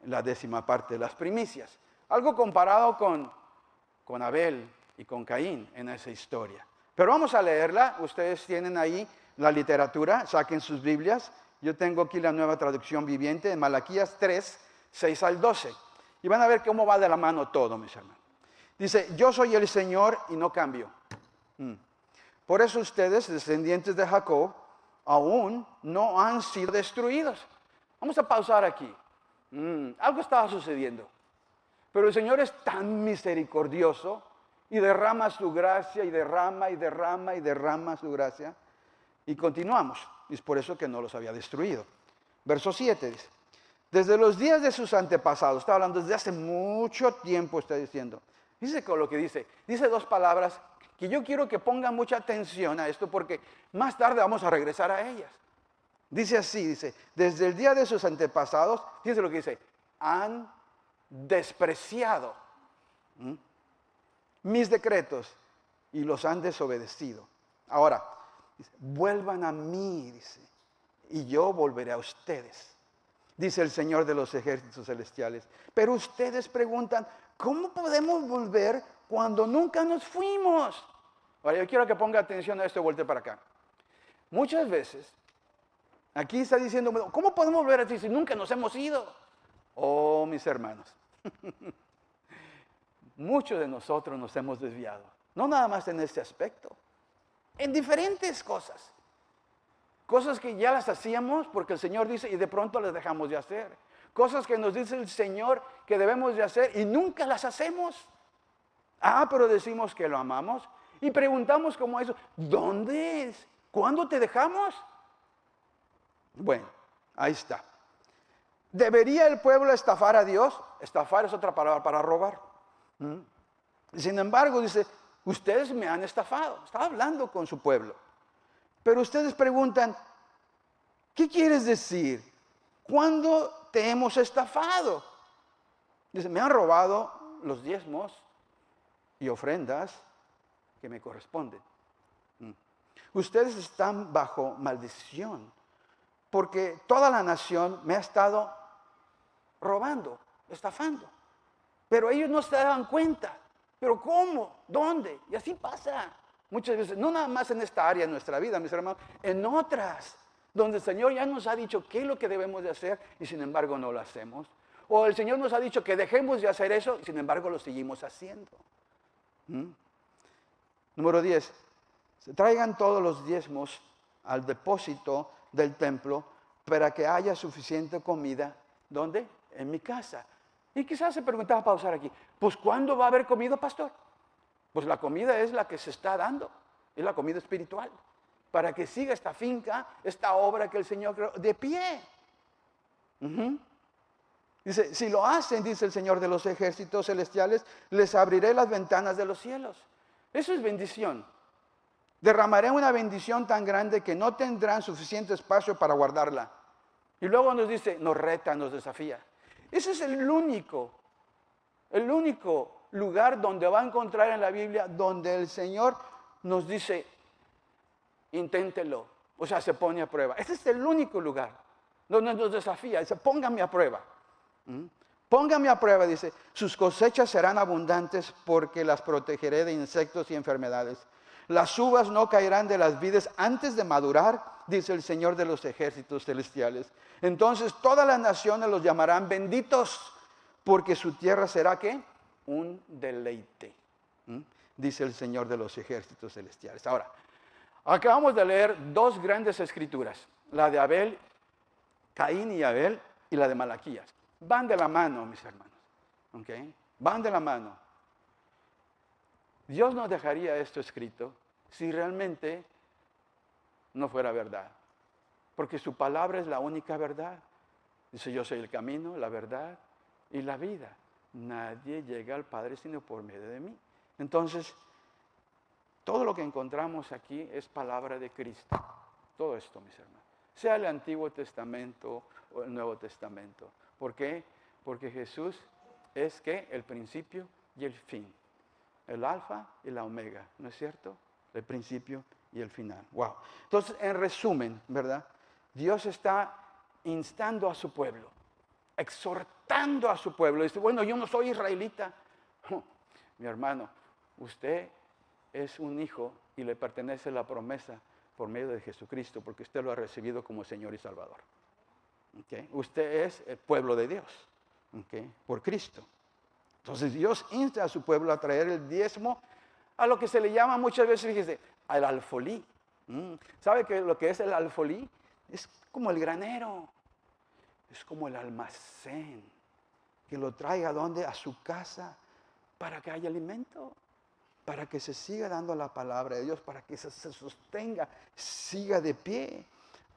[SPEAKER 1] la 10ª parte de las primicias. Algo comparado con Abel y con Caín en esa historia. Pero vamos a leerla. Ustedes tienen ahí la literatura, saquen sus Biblias. Yo tengo aquí la Nueva Traducción Viviente de Malaquías 3, 6 al 12. Y van a ver cómo va de la mano todo, mis hermanos. Dice, yo soy el Señor y no cambio. Por eso ustedes, descendientes de Jacob, aún no han sido destruidos. Vamos a pausar aquí. Algo estaba sucediendo. Pero el Señor es tan misericordioso y derrama su gracia y derrama su gracia. Y continuamos. Y es por eso que no los había destruido. Verso 7 dice, desde los días de sus antepasados, está hablando desde hace mucho tiempo, está diciendo. Dice con lo que dice 2 palabras que yo quiero que pongan mucha atención a esto porque más tarde vamos a regresar a ellas. Dice así, dice, desde el día de sus antepasados, fíjense lo que dice, han despreciado mis decretos y los han desobedecido. Ahora, dice, vuelvan a mí, dice, y yo volveré a ustedes, dice el Señor de los ejércitos celestiales. Pero ustedes preguntan, ¿cómo podemos volver cuando nunca nos fuimos? Ahora, yo quiero que ponga atención a esto y voltee para acá. Muchas veces, aquí está diciendo, ¿cómo podemos volver a ti si nunca nos hemos ido? Oh, mis hermanos, muchos de nosotros nos hemos desviado. No nada más en este aspecto, en diferentes cosas. Cosas que ya las hacíamos porque el Señor dice y de pronto las dejamos de hacer. Cosas que nos dice el Señor que debemos de hacer y nunca las hacemos. Pero decimos que lo amamos y preguntamos como eso, ¿dónde es? ¿Cuándo te dejamos? Bueno, ahí está. ¿Debería el pueblo estafar a Dios? Estafar es otra palabra para robar. Sin embargo, dice, ustedes me han estafado. Estaba hablando con su pueblo. Pero ustedes preguntan, ¿qué quieres decir? ¿Cuándo te hemos estafado? Dice, me han robado los diezmos y ofrendas que me corresponden. Ustedes están bajo maldición porque toda la nación me ha estado robando, estafando. Pero ellos no se dan cuenta. ¿Pero cómo? ¿Dónde? Y así pasa muchas veces, no nada más en esta área de nuestra vida, mis hermanos, en otras, donde el Señor ya nos ha dicho qué es lo que debemos de hacer y sin embargo no lo hacemos. O el Señor nos ha dicho que dejemos de hacer eso y sin embargo lo seguimos haciendo. Número 10. Se traigan todos los diezmos al depósito del templo para que haya suficiente comida. ¿Dónde? En mi casa. Y quizás se preguntaba, pausar aquí, pues ¿cuándo va a haber comida, pastor? Pues la comida es la que se está dando, es la comida espiritual, para que siga esta finca, esta obra que el Señor creó, de pie. Dice, si lo hacen, dice el Señor de los ejércitos celestiales, les abriré las ventanas de los cielos. Eso es bendición. Derramaré una bendición tan grande que no tendrán suficiente espacio para guardarla. Y luego nos dice, nos reta, nos desafía. Ese es el único lugar donde va a encontrar en la Biblia donde el Señor nos dice, inténtelo. O sea, se pone a prueba. Ese es el único lugar donde nos desafía. Dice, póngame a prueba. Póngame a prueba, dice, sus cosechas serán abundantes porque las protegeré de insectos y enfermedades. Las uvas no caerán de las vides antes de madurar, dice el Señor de los ejércitos celestiales. Entonces todas las naciones los llamarán benditos, porque su tierra será, ¿qué? Un deleite, dice el Señor de los ejércitos celestiales. Ahora, acabamos de leer dos grandes escrituras, la de Abel, Caín y Abel, y la de Malaquías. Van de la mano, mis hermanos, ¿ok? Van de la mano. Dios no dejaría esto escrito si realmente no fuera verdad. Porque su palabra es la única verdad. Dice, yo soy el camino, la verdad y la vida. Nadie llega al Padre sino por medio de mí. Entonces, todo lo que encontramos aquí es palabra de Cristo. Todo esto, mis hermanos. Sea el Antiguo Testamento o el Nuevo Testamento. ¿Por qué? Porque Jesús es ¿qué? El principio y el fin. El alfa y la omega, ¿no es cierto? El principio y el final. Wow. Entonces, en resumen, ¿verdad? Dios está instando a su pueblo, exhortando a su pueblo. Dice, bueno, yo no soy israelita. Mi hermano, usted es un hijo y le pertenece la promesa por medio de Jesucristo, porque usted lo ha recibido como Señor y Salvador. ¿Okay? Usted es el pueblo de Dios, ¿okay? Por Cristo. Entonces Dios insta a su pueblo a traer el diezmo a lo que se le llama muchas veces, fíjese, al alfolí. ¿Sabe qué lo que es el alfolí? Es como el granero, es como el almacén, que lo traiga ¿dónde? A su casa, para que haya alimento, para que se siga dando la palabra de Dios, para que se sostenga, siga de pie.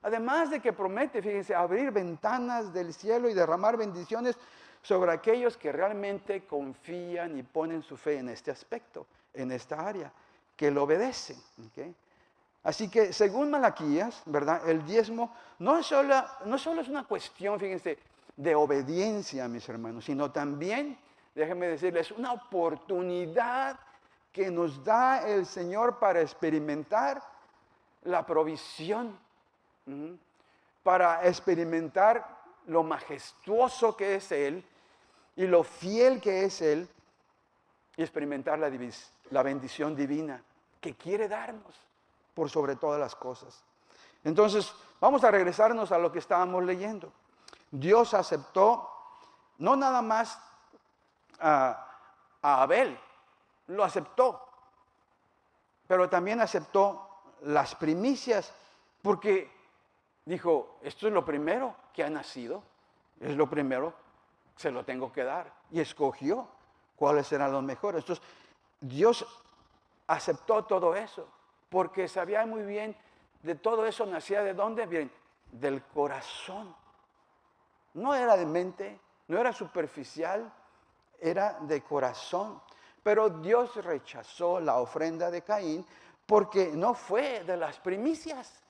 [SPEAKER 1] Además de que promete, fíjense, abrir ventanas del cielo y derramar bendiciones sobre aquellos que realmente confían y ponen su fe en este aspecto, en esta área, que lo obedecen. ¿Okay? Así que, según Malaquías, ¿verdad? El diezmo no solo es una cuestión, fíjense, de obediencia, mis hermanos, sino también, déjenme decirles, una oportunidad que nos da el Señor para experimentar la provisión, para experimentar lo majestuoso que es Él y lo fiel que es Él y experimentar la bendición divina que quiere darnos por sobre todas las cosas. Entonces, vamos a regresarnos a lo que estábamos leyendo. Dios aceptó no nada más a Abel, lo aceptó, pero también aceptó las primicias, porque dijo, esto es lo primero que ha nacido, es lo primero, se lo tengo que dar. Y escogió cuáles eran los mejores. Entonces, Dios aceptó todo eso, porque sabía muy bien, de todo eso nacía ¿de dónde? Bien, del corazón. No era de mente, no era superficial, era de corazón. Pero Dios rechazó la ofrenda de Caín porque no fue de las primicias.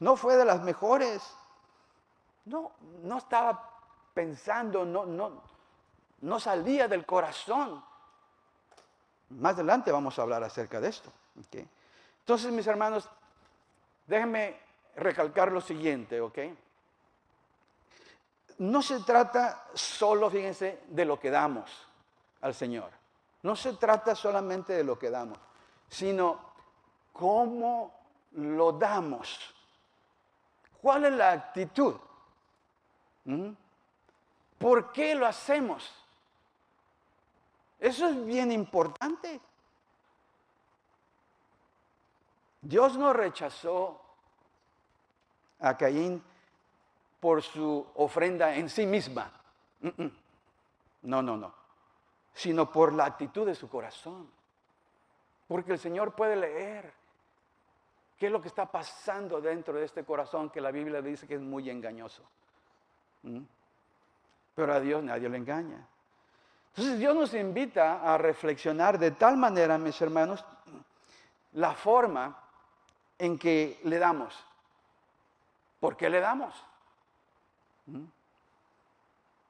[SPEAKER 1] No fue de las mejores. No estaba pensando, no salía del corazón. Más adelante vamos a hablar acerca de esto. ¿Okay? Entonces, mis hermanos, déjenme recalcar lo siguiente, ¿ok? No se trata solo, fíjense, de lo que damos al Señor. No se trata solamente de lo que damos, sino cómo lo damos. ¿Cuál es la actitud? ¿Por qué lo hacemos? Eso es bien importante. Dios no rechazó a Caín por su ofrenda en sí misma. No. Sino por la actitud de su corazón. Porque el Señor puede leer qué es lo que está pasando dentro de este corazón que la Biblia dice que es muy engañoso. Pero a Dios nadie le engaña. Entonces Dios nos invita a reflexionar de tal manera, mis hermanos, la forma en que le damos. ¿Por qué le damos?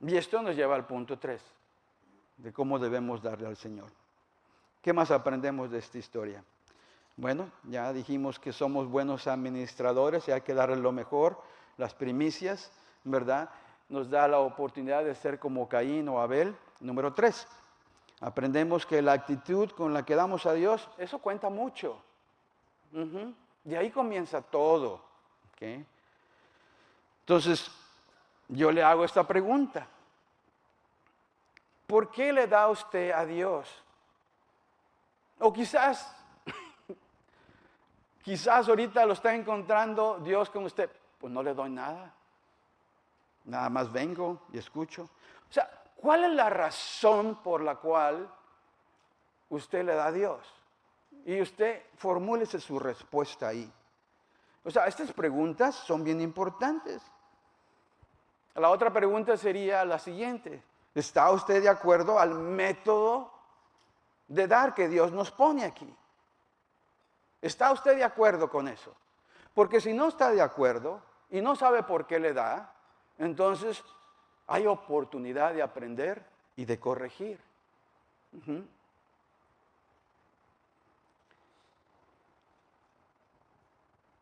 [SPEAKER 1] Y esto nos lleva al punto 3, de cómo debemos darle al Señor. ¿Qué más aprendemos de esta historia? Bueno, ya dijimos que somos buenos administradores y hay que darle lo mejor, las primicias, ¿verdad? Nos da la oportunidad de ser como Caín o Abel. Número 3, aprendemos que la actitud con la que damos a Dios, eso cuenta mucho. De ahí comienza todo. ¿Okay? Entonces, yo le hago esta pregunta. ¿Por qué le da usted a Dios? O quizás ahorita lo está encontrando Dios con usted. Pues no le doy nada. Nada más vengo y escucho. O sea, ¿cuál es la razón por la cual usted le da a Dios? Y usted formúlese su respuesta ahí. O sea, estas preguntas son bien importantes. La otra pregunta sería la siguiente. ¿Está usted de acuerdo al método de dar que Dios nos pone aquí? ¿Está usted de acuerdo con eso? Porque si no está de acuerdo y no sabe por qué le da, entonces hay oportunidad de aprender y de corregir.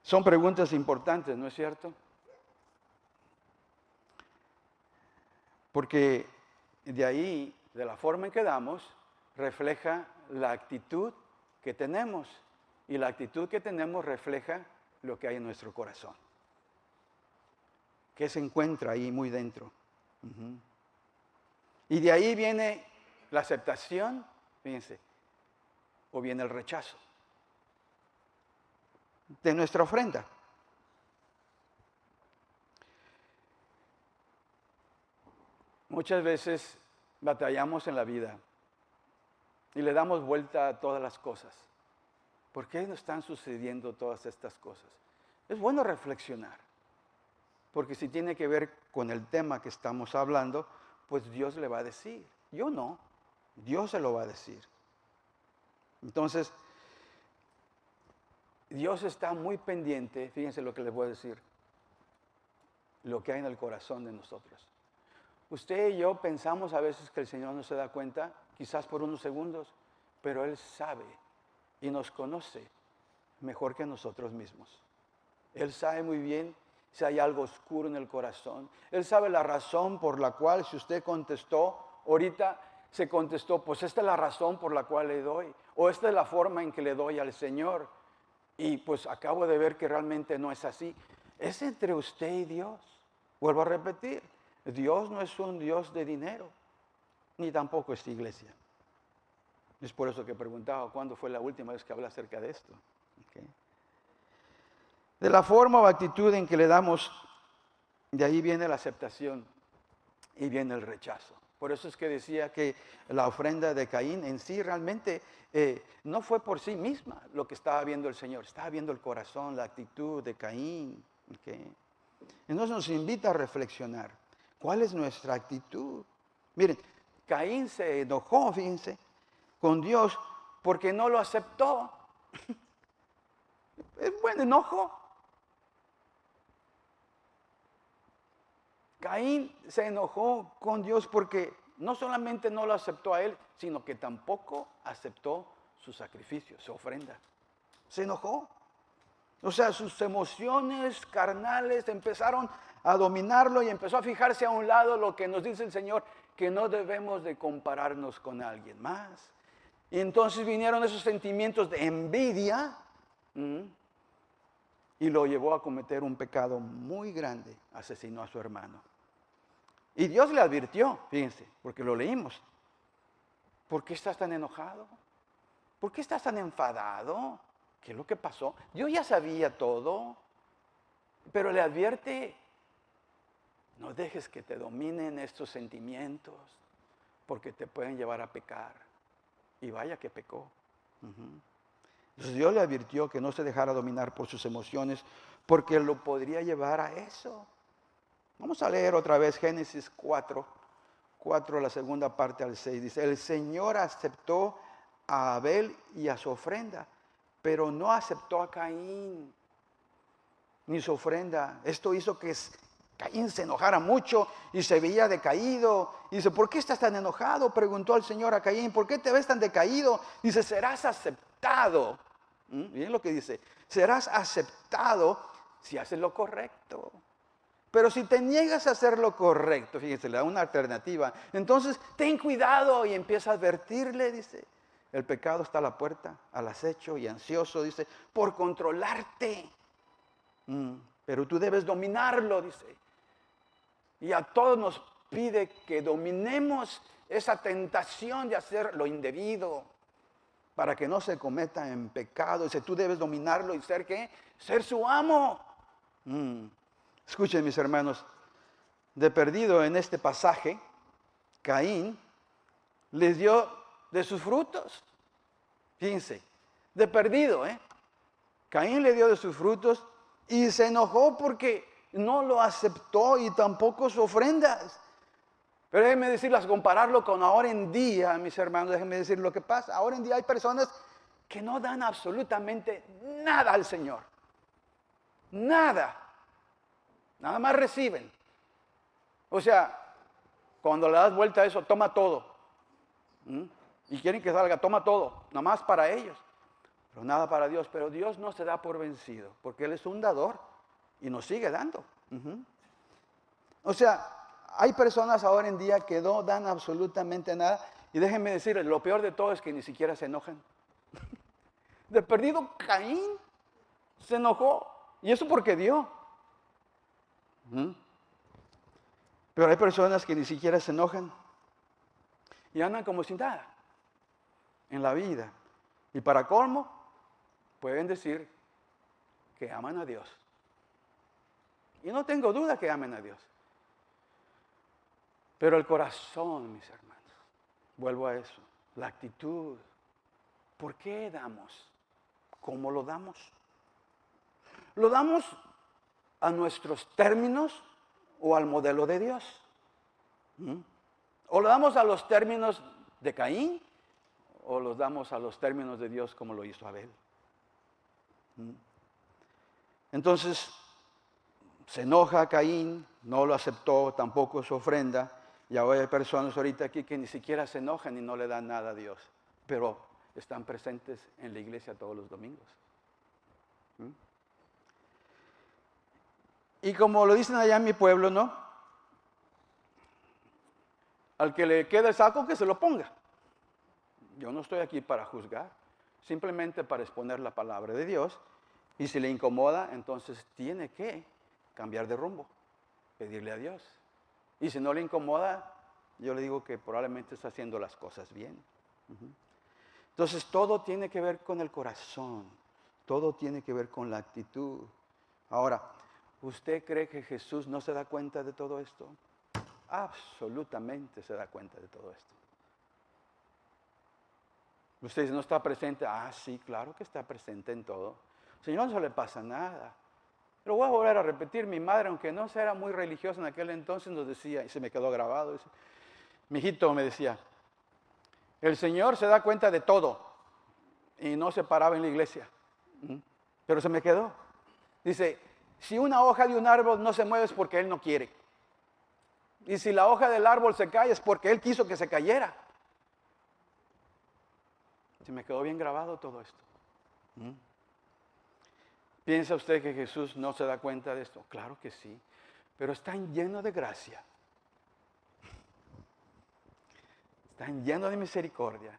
[SPEAKER 1] Son preguntas importantes, ¿no es cierto? Porque de ahí, de la forma en que damos, refleja la actitud que tenemos. Y la actitud que tenemos refleja lo que hay en nuestro corazón. Que se encuentra ahí muy dentro. Y de ahí viene la aceptación, fíjense, o viene el rechazo de nuestra ofrenda. Muchas veces batallamos en la vida y le damos vuelta a todas las cosas. ¿Por qué nos están sucediendo todas estas cosas? Es bueno reflexionar, porque si tiene que ver con el tema que estamos hablando, pues Dios le va a decir. Yo no, Dios se lo va a decir. Entonces, Dios está muy pendiente, fíjense lo que les voy a decir, lo que hay en el corazón de nosotros. Usted y yo pensamos a veces que el Señor no se da cuenta, quizás por unos segundos, pero Él sabe y nos conoce mejor que nosotros mismos. Él sabe muy bien si hay algo oscuro en el corazón. Él sabe la razón por la cual, si usted contestó, ahorita se contestó, pues esta es la razón por la cual le doy, o esta es la forma en que le doy al Señor. Y pues acabo de ver que realmente no es así. Es entre usted y Dios. Vuelvo a repetir, Dios no es un Dios de dinero, ni tampoco esta iglesia. Es por eso que preguntaba cuándo fue la última vez que hablé acerca de esto. ¿Okay? De la forma o actitud en que le damos, de ahí viene la aceptación y viene el rechazo. Por eso es que decía que la ofrenda de Caín en sí realmente no fue por sí misma lo que estaba viendo el Señor. Estaba viendo el corazón, la actitud de Caín. ¿Okay? Entonces nos invita a reflexionar. ¿Cuál es nuestra actitud? Miren, Caín se enojó, fíjense, con Dios porque no lo aceptó. Es buen enojo. Caín se enojó con Dios porque no solamente no lo aceptó a él, sino que tampoco aceptó su sacrificio, su ofrenda. Se enojó. O sea, sus emociones carnales empezaron a dominarlo y empezó a fijarse a un lado lo que nos dice el Señor, que no debemos de compararnos con alguien más. Y entonces vinieron esos sentimientos de envidia y lo llevó a cometer un pecado muy grande. Asesinó a su hermano. Y Dios le advirtió, fíjense, porque lo leímos. ¿Por qué estás tan enojado? ¿Por qué estás tan enfadado? ¿Qué es lo que pasó? Yo ya sabía todo, pero le advierte, no dejes que te dominen estos sentimientos, porque te pueden llevar a pecar. Y vaya que pecó. Entonces Dios le advirtió que no se dejara dominar por sus emociones, porque lo podría llevar a eso. Vamos a leer otra vez Génesis 4, la segunda parte al 6. Dice, el Señor aceptó a Abel y a su ofrenda, pero no aceptó a Caín ni su ofrenda. Esto hizo que Caín se enojara mucho y se veía decaído. Y dice, ¿por qué estás tan enojado? Preguntó al Señor a Caín, ¿por qué te ves tan decaído? Dice, serás aceptado. Miren lo que dice, serás aceptado si haces lo correcto. Pero si te niegas a hacer lo correcto, fíjense, le da una alternativa. Entonces, ten cuidado y empieza a advertirle, dice. El pecado está a la puerta, al acecho y ansioso, dice, por controlarte. Pero tú debes dominarlo, dice. Y a todos nos pide que dominemos esa tentación de hacer lo indebido para que no se cometa en pecado. Dice, tú debes dominarlo y ser, ¿qué? Ser su amo. Escuchen, mis hermanos, de perdido en este pasaje, Caín les dio de sus frutos. Fíjense, de perdido, Caín le dio de sus frutos y se enojó porque no lo aceptó y tampoco sus ofrendas. Pero déjenme decirles, compararlo con ahora en día, mis hermanos, déjenme decir lo que pasa. Ahora en día hay personas que no dan absolutamente nada al Señor. Nada. Nada más reciben. O sea, cuando le das vuelta a eso, toma todo. Y quieren que salga, toma todo. Nada más para ellos. Pero nada para Dios. Pero Dios no se da por vencido, porque Él es un dador y nos sigue dando. O sea, hay personas ahora en día que no dan absolutamente nada. Y déjenme decirles, lo peor de todo es que ni siquiera se enojan. De perdido, Caín se enojó. Y eso porque dio. Pero hay personas que ni siquiera se enojan y andan como sin nada en la vida. Y para colmo, pueden decir que aman a Dios. Y no tengo duda que amen a Dios. Pero el corazón, mis hermanos, vuelvo a eso, la actitud. ¿Por qué damos? ¿Cómo lo damos? ¿Lo damos a nuestros términos o al modelo de Dios? ¿O lo damos a los términos de Caín o los damos a los términos de Dios como lo hizo Abel? Entonces, se enoja Caín, no lo aceptó, tampoco su ofrenda, y ahora hay personas ahorita aquí que ni siquiera se enojan y no le dan nada a Dios, pero están presentes en la iglesia todos los domingos. Y como lo dicen allá en mi pueblo, ¿no? Al que le quede el saco, que se lo ponga. Yo no estoy aquí para juzgar, simplemente para exponer la palabra de Dios. Y si le incomoda, entonces tiene que cambiar de rumbo, pedirle a Dios. Y si no le incomoda, yo le digo que probablemente está haciendo las cosas bien. Entonces todo tiene que ver con el corazón, todo tiene que ver con la actitud. Ahora, ¿usted cree que Jesús no se da cuenta de todo esto? Absolutamente se da cuenta de todo esto. Usted dice, ¿no está presente? Sí, claro que está presente en todo. Señor, no se le pasa nada. Lo voy a volver a repetir. Mi madre, aunque no era muy religiosa en aquel entonces, nos decía, y se me quedó grabado, dice, mi hijito me decía, el Señor se da cuenta de todo. Y no se paraba en la iglesia. Pero se me quedó. Dice, si una hoja de un árbol no se mueve es porque Él no quiere. Y si la hoja del árbol se cae es porque Él quiso que se cayera. Se me quedó bien grabado todo esto. ¿Piensa usted que Jesús no se da cuenta de esto? Claro que sí, pero están llenos de gracia. Están llenos de misericordia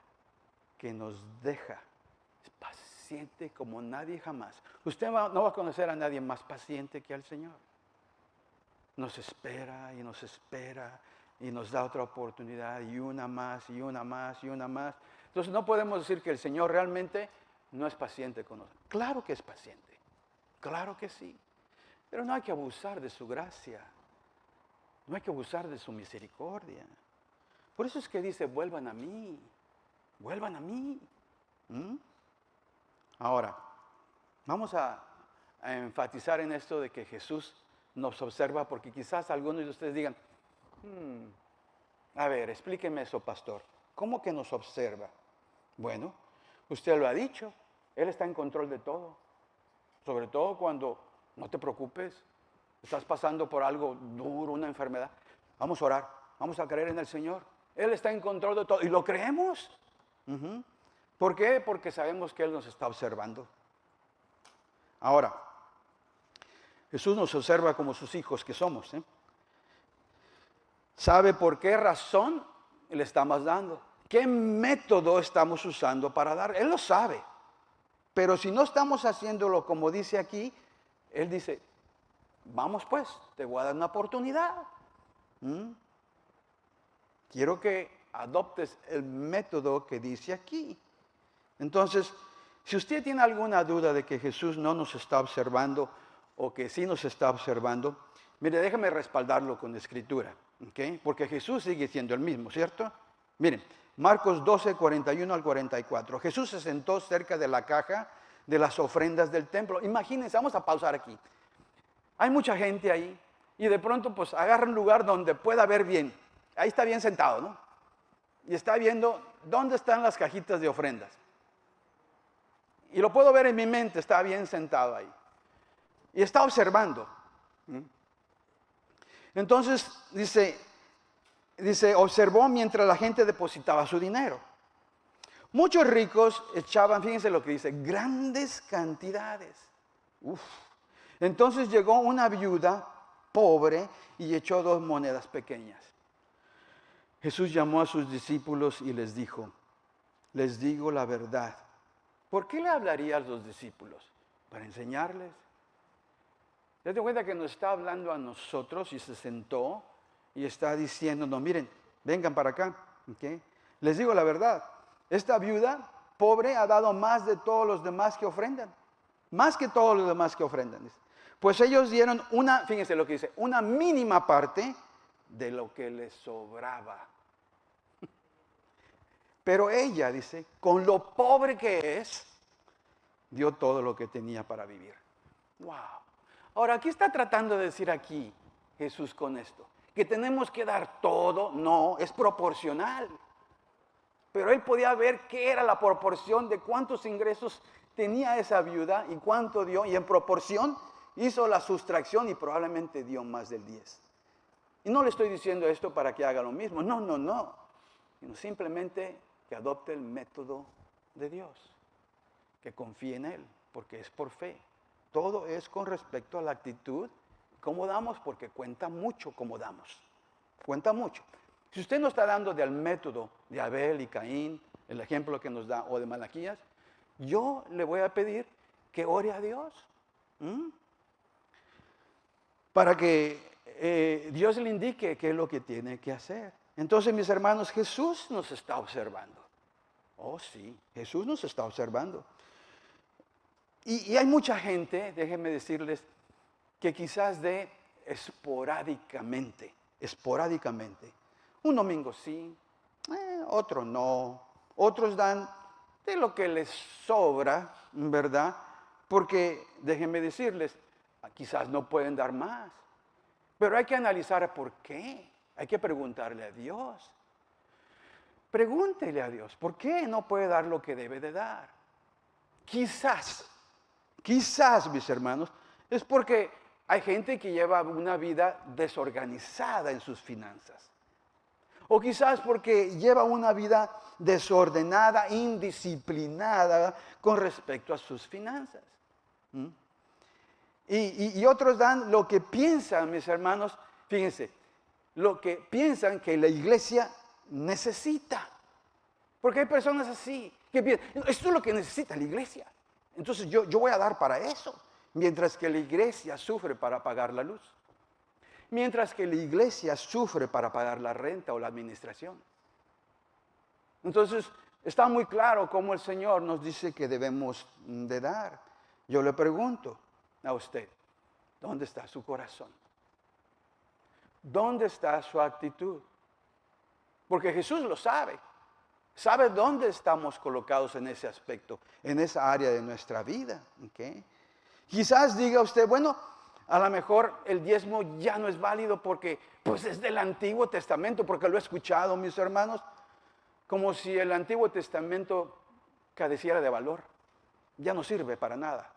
[SPEAKER 1] que nos deja paciente como nadie jamás. Usted no va a conocer a nadie más paciente que al Señor. Nos espera y nos espera y nos da otra oportunidad y una más y una más y una más. Entonces no podemos decir que el Señor realmente no es paciente con nosotros. Claro que es paciente, claro que sí, pero no hay que abusar de su gracia, no hay que abusar de su misericordia. Por eso es que dice, vuelvan a mí, vuelvan a mí. Ahora, vamos a enfatizar en esto de que Jesús nos observa, porque quizás algunos de ustedes digan, a ver, explíqueme eso, pastor. ¿Cómo que nos observa? Bueno, usted lo ha dicho, Él está en control de todo. Sobre todo cuando, no te preocupes, estás pasando por algo duro, una enfermedad. Vamos a orar, vamos a creer en el Señor. Él está en control de todo y lo creemos. ¿Por qué? Porque sabemos que Él nos está observando. Ahora, Jesús nos observa como sus hijos que somos. ¿Sabe por qué razón le estamos dando? ¿Qué método estamos usando para dar? Él lo sabe. Pero si no estamos haciéndolo como dice aquí, Él dice, vamos pues, te voy a dar una oportunidad. Quiero que adoptes el método que dice aquí. Entonces, si usted tiene alguna duda de que Jesús no nos está observando o que sí nos está observando, mire, déjame respaldarlo con escritura, ¿okay? Porque Jesús sigue siendo el mismo, ¿cierto? Miren, Marcos 12, 41 al 44. Jesús se sentó cerca de la caja de las ofrendas del templo. Imagínense, vamos a pausar aquí. Hay mucha gente ahí y de pronto pues agarra un lugar donde pueda ver bien. Ahí está bien sentado, ¿no? Y está viendo dónde están las cajitas de ofrendas. Y lo puedo ver en mi mente, está bien sentado ahí. Y está observando. Entonces dice, observó mientras la gente depositaba su dinero. Muchos ricos echaban, fíjense lo que dice, grandes cantidades. Entonces llegó una viuda pobre y echó 2 monedas pequeñas. Jesús llamó a sus discípulos y les dijo, les digo la verdad. ¿Por qué le hablaría a los discípulos? Para enseñarles. ¿Se dan cuenta que nos está hablando a nosotros y se sentó y está diciéndonos, miren, vengan para acá? ¿Okay? Les digo la verdad, esta viuda pobre ha dado más de todos los demás que ofrendan. Más que todos los demás que ofrendan. Pues ellos dieron fíjense lo que dice, una mínima parte de lo que les sobraba. Pero ella, dice, con lo pobre que es, dio todo lo que tenía para vivir. ¡Wow! Ahora, ¿qué está tratando de decir aquí Jesús con esto? ¿Que tenemos que dar todo? No, es proporcional. Pero Él podía ver qué era la proporción de cuántos ingresos tenía esa viuda y cuánto dio. Y en proporción hizo la sustracción y probablemente dio más del 10. Y no le estoy diciendo esto para que haga lo mismo. No, no, no. Sino simplemente que adopte el método de Dios. Que confíe en Él, porque es por fe. Todo es con respecto a la actitud. ¿Cómo damos? Porque cuenta mucho cómo damos. Cuenta mucho. Si usted no está dando del método de Abel y Caín, el ejemplo que nos da, o de Malaquías, yo le voy a pedir que ore a Dios. Para que Dios le indique qué es lo que tiene que hacer. Entonces, mis hermanos, Jesús nos está observando. Oh, sí, Jesús nos está observando. Y hay mucha gente, déjenme decirles, que quizás dé esporádicamente. Un domingo sí, otro no. Otros dan de lo que les sobra, ¿verdad? Porque, déjenme decirles, quizás no pueden dar más. Pero hay que analizar por qué. Hay que preguntarle a Dios. Pregúntele a Dios, ¿por qué no puede dar lo que debe de dar? Quizás, mis hermanos, es porque hay gente que lleva una vida desorganizada en sus finanzas. O quizás porque lleva una vida desordenada, indisciplinada con respecto a sus finanzas. Y otros dan lo que piensan, mis hermanos, fíjense, lo que piensan que la iglesia necesita. Porque hay personas así que piensan, esto es lo que necesita la iglesia. Entonces yo voy a dar para eso. Mientras que la iglesia sufre para pagar la luz. Mientras que la iglesia sufre para pagar la renta o la administración. Entonces está muy claro cómo el Señor nos dice que debemos de dar. Yo le pregunto a usted, ¿dónde está su corazón? ¿Dónde está su actitud? Porque Jesús lo sabe. Sabe dónde estamos colocados en ese aspecto, en esa área de nuestra vida. ¿Okay? Quizás diga usted, bueno, a lo mejor el diezmo ya no es válido porque pues es del Antiguo Testamento, porque lo he escuchado, mis hermanos, como si el Antiguo Testamento careciera de valor. Ya no sirve para nada.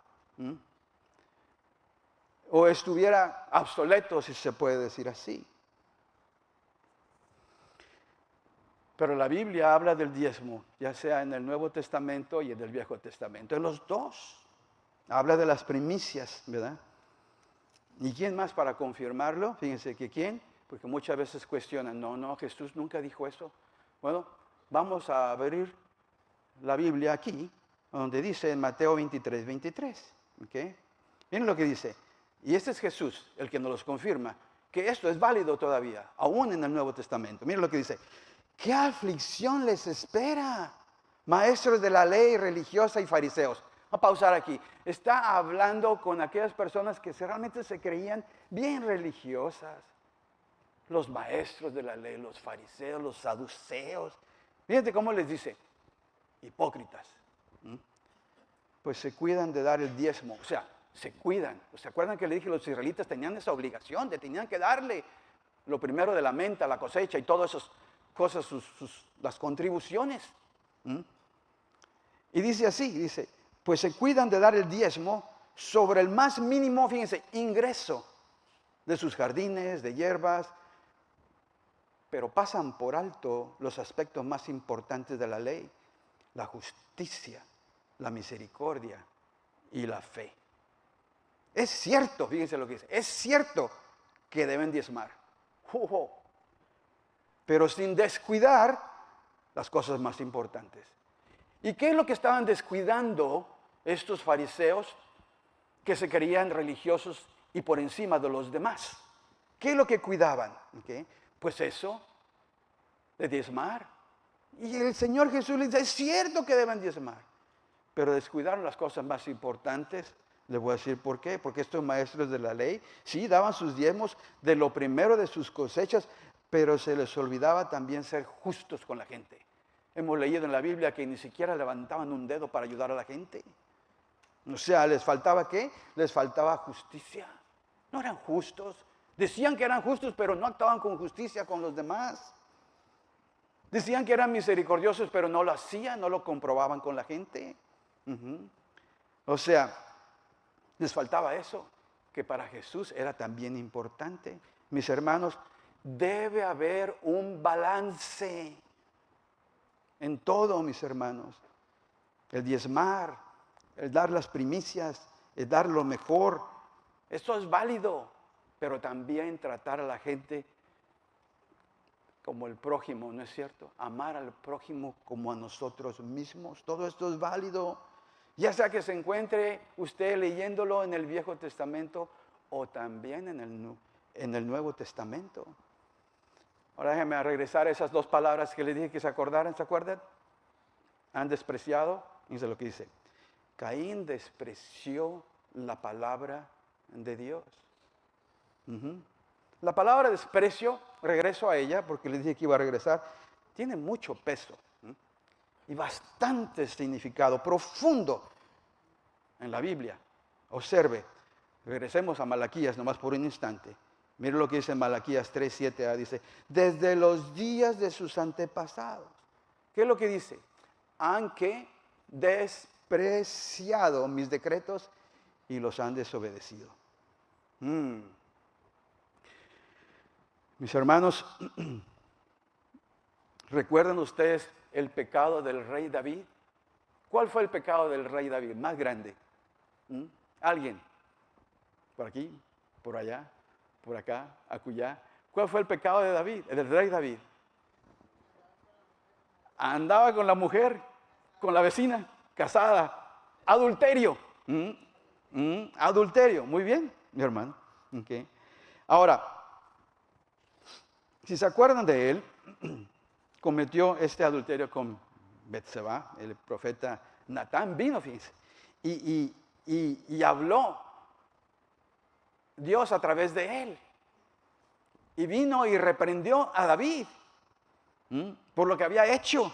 [SPEAKER 1] O estuviera obsoleto, si se puede decir así. Pero la Biblia habla del diezmo, ya sea en el Nuevo Testamento y en el Viejo Testamento, en los dos. Habla de las primicias, ¿verdad? ¿Y quién más para confirmarlo? Fíjense que quién, porque muchas veces cuestionan, no, Jesús nunca dijo eso. Bueno, vamos a abrir la Biblia aquí, donde dice en Mateo 23. ¿Okay? Miren lo que dice. Y este es Jesús, el que nos los confirma, que esto es válido todavía, aún en el Nuevo Testamento. Miren lo que dice. ¿Qué aflicción les espera, maestros de la ley religiosa y fariseos? Voy a pausar aquí. Está hablando con aquellas personas que realmente se creían bien religiosas. Los maestros de la ley, los fariseos, los saduceos. Fíjate cómo les dice, hipócritas. Pues se cuidan de dar el diezmo, o sea, se cuidan. ¿Se acuerdan que le dije que los israelitas tenían esa obligación tenían que darle lo primero de la menta, la cosecha y todas esas cosas, las contribuciones? Y dice así, dice, pues se cuidan de dar el diezmo sobre el más mínimo, fíjense, ingreso de sus jardines, de hierbas, pero pasan por alto los aspectos más importantes de la ley, la justicia, la misericordia y la fe. Es cierto, fíjense lo que dice, es cierto que deben diezmar, pero sin descuidar las cosas más importantes. ¿Y qué es lo que estaban descuidando estos fariseos que se creían religiosos y por encima de los demás? ¿Qué es lo que cuidaban? ¿Okay? Pues eso, de diezmar. Y el Señor Jesús les dice, es cierto que deben diezmar, pero descuidaron las cosas más importantes. Les voy a decir por qué. Porque estos maestros de la ley, sí, daban sus diezmos de lo primero de sus cosechas, pero se les olvidaba también ser justos con la gente. Hemos leído en la Biblia que ni siquiera levantaban un dedo para ayudar a la gente. O sea, ¿les faltaba qué? Les faltaba justicia. No eran justos. Decían que eran justos, pero no actuaban con justicia con los demás. Decían que eran misericordiosos, pero no lo hacían, no lo comprobaban con la gente. O sea, les faltaba eso, que para Jesús era también importante. Mis hermanos, debe haber un balance en todo, mis hermanos. El diezmar, el dar las primicias, el dar lo mejor. Esto es válido, pero también tratar a la gente como el prójimo, ¿no es cierto? Amar al prójimo como a nosotros mismos. Todo esto es válido. Ya sea que se encuentre usted leyéndolo en el Viejo Testamento o también en el Nuevo Testamento. Ahora déjenme regresar a esas dos palabras que les dije que se acordaran, ¿se acuerdan? Han despreciado, dice lo que dice. Caín despreció la palabra de Dios. La palabra desprecio, regreso a ella porque les dije que iba a regresar, tiene mucho peso y bastante significado profundo en la Biblia. Observe, regresemos a Malaquías nomás por un instante. Mire lo que dice Malaquías 3:7a, dice, desde los días de sus antepasados. ¿Qué es lo que dice? Han que despreciado mis decretos y los han desobedecido. Mis hermanos, ¿recuerdan ustedes el pecado del rey David? ¿Cuál fue el pecado del rey David más grande? ¿Alguien? ¿Por aquí? ¿Por allá? ¿Por acá? ¿Acullá? ¿Cuál fue el pecado de David? Del rey David. Andaba con la mujer, con la vecina, casada. Adulterio. Adulterio. Muy bien, mi hermano. Okay. Ahora, si se acuerdan de él, cometió este adulterio con Betseba, el profeta Natán vino, fíjense, y habló Dios a través de él. Y vino y reprendió a David por lo que había hecho.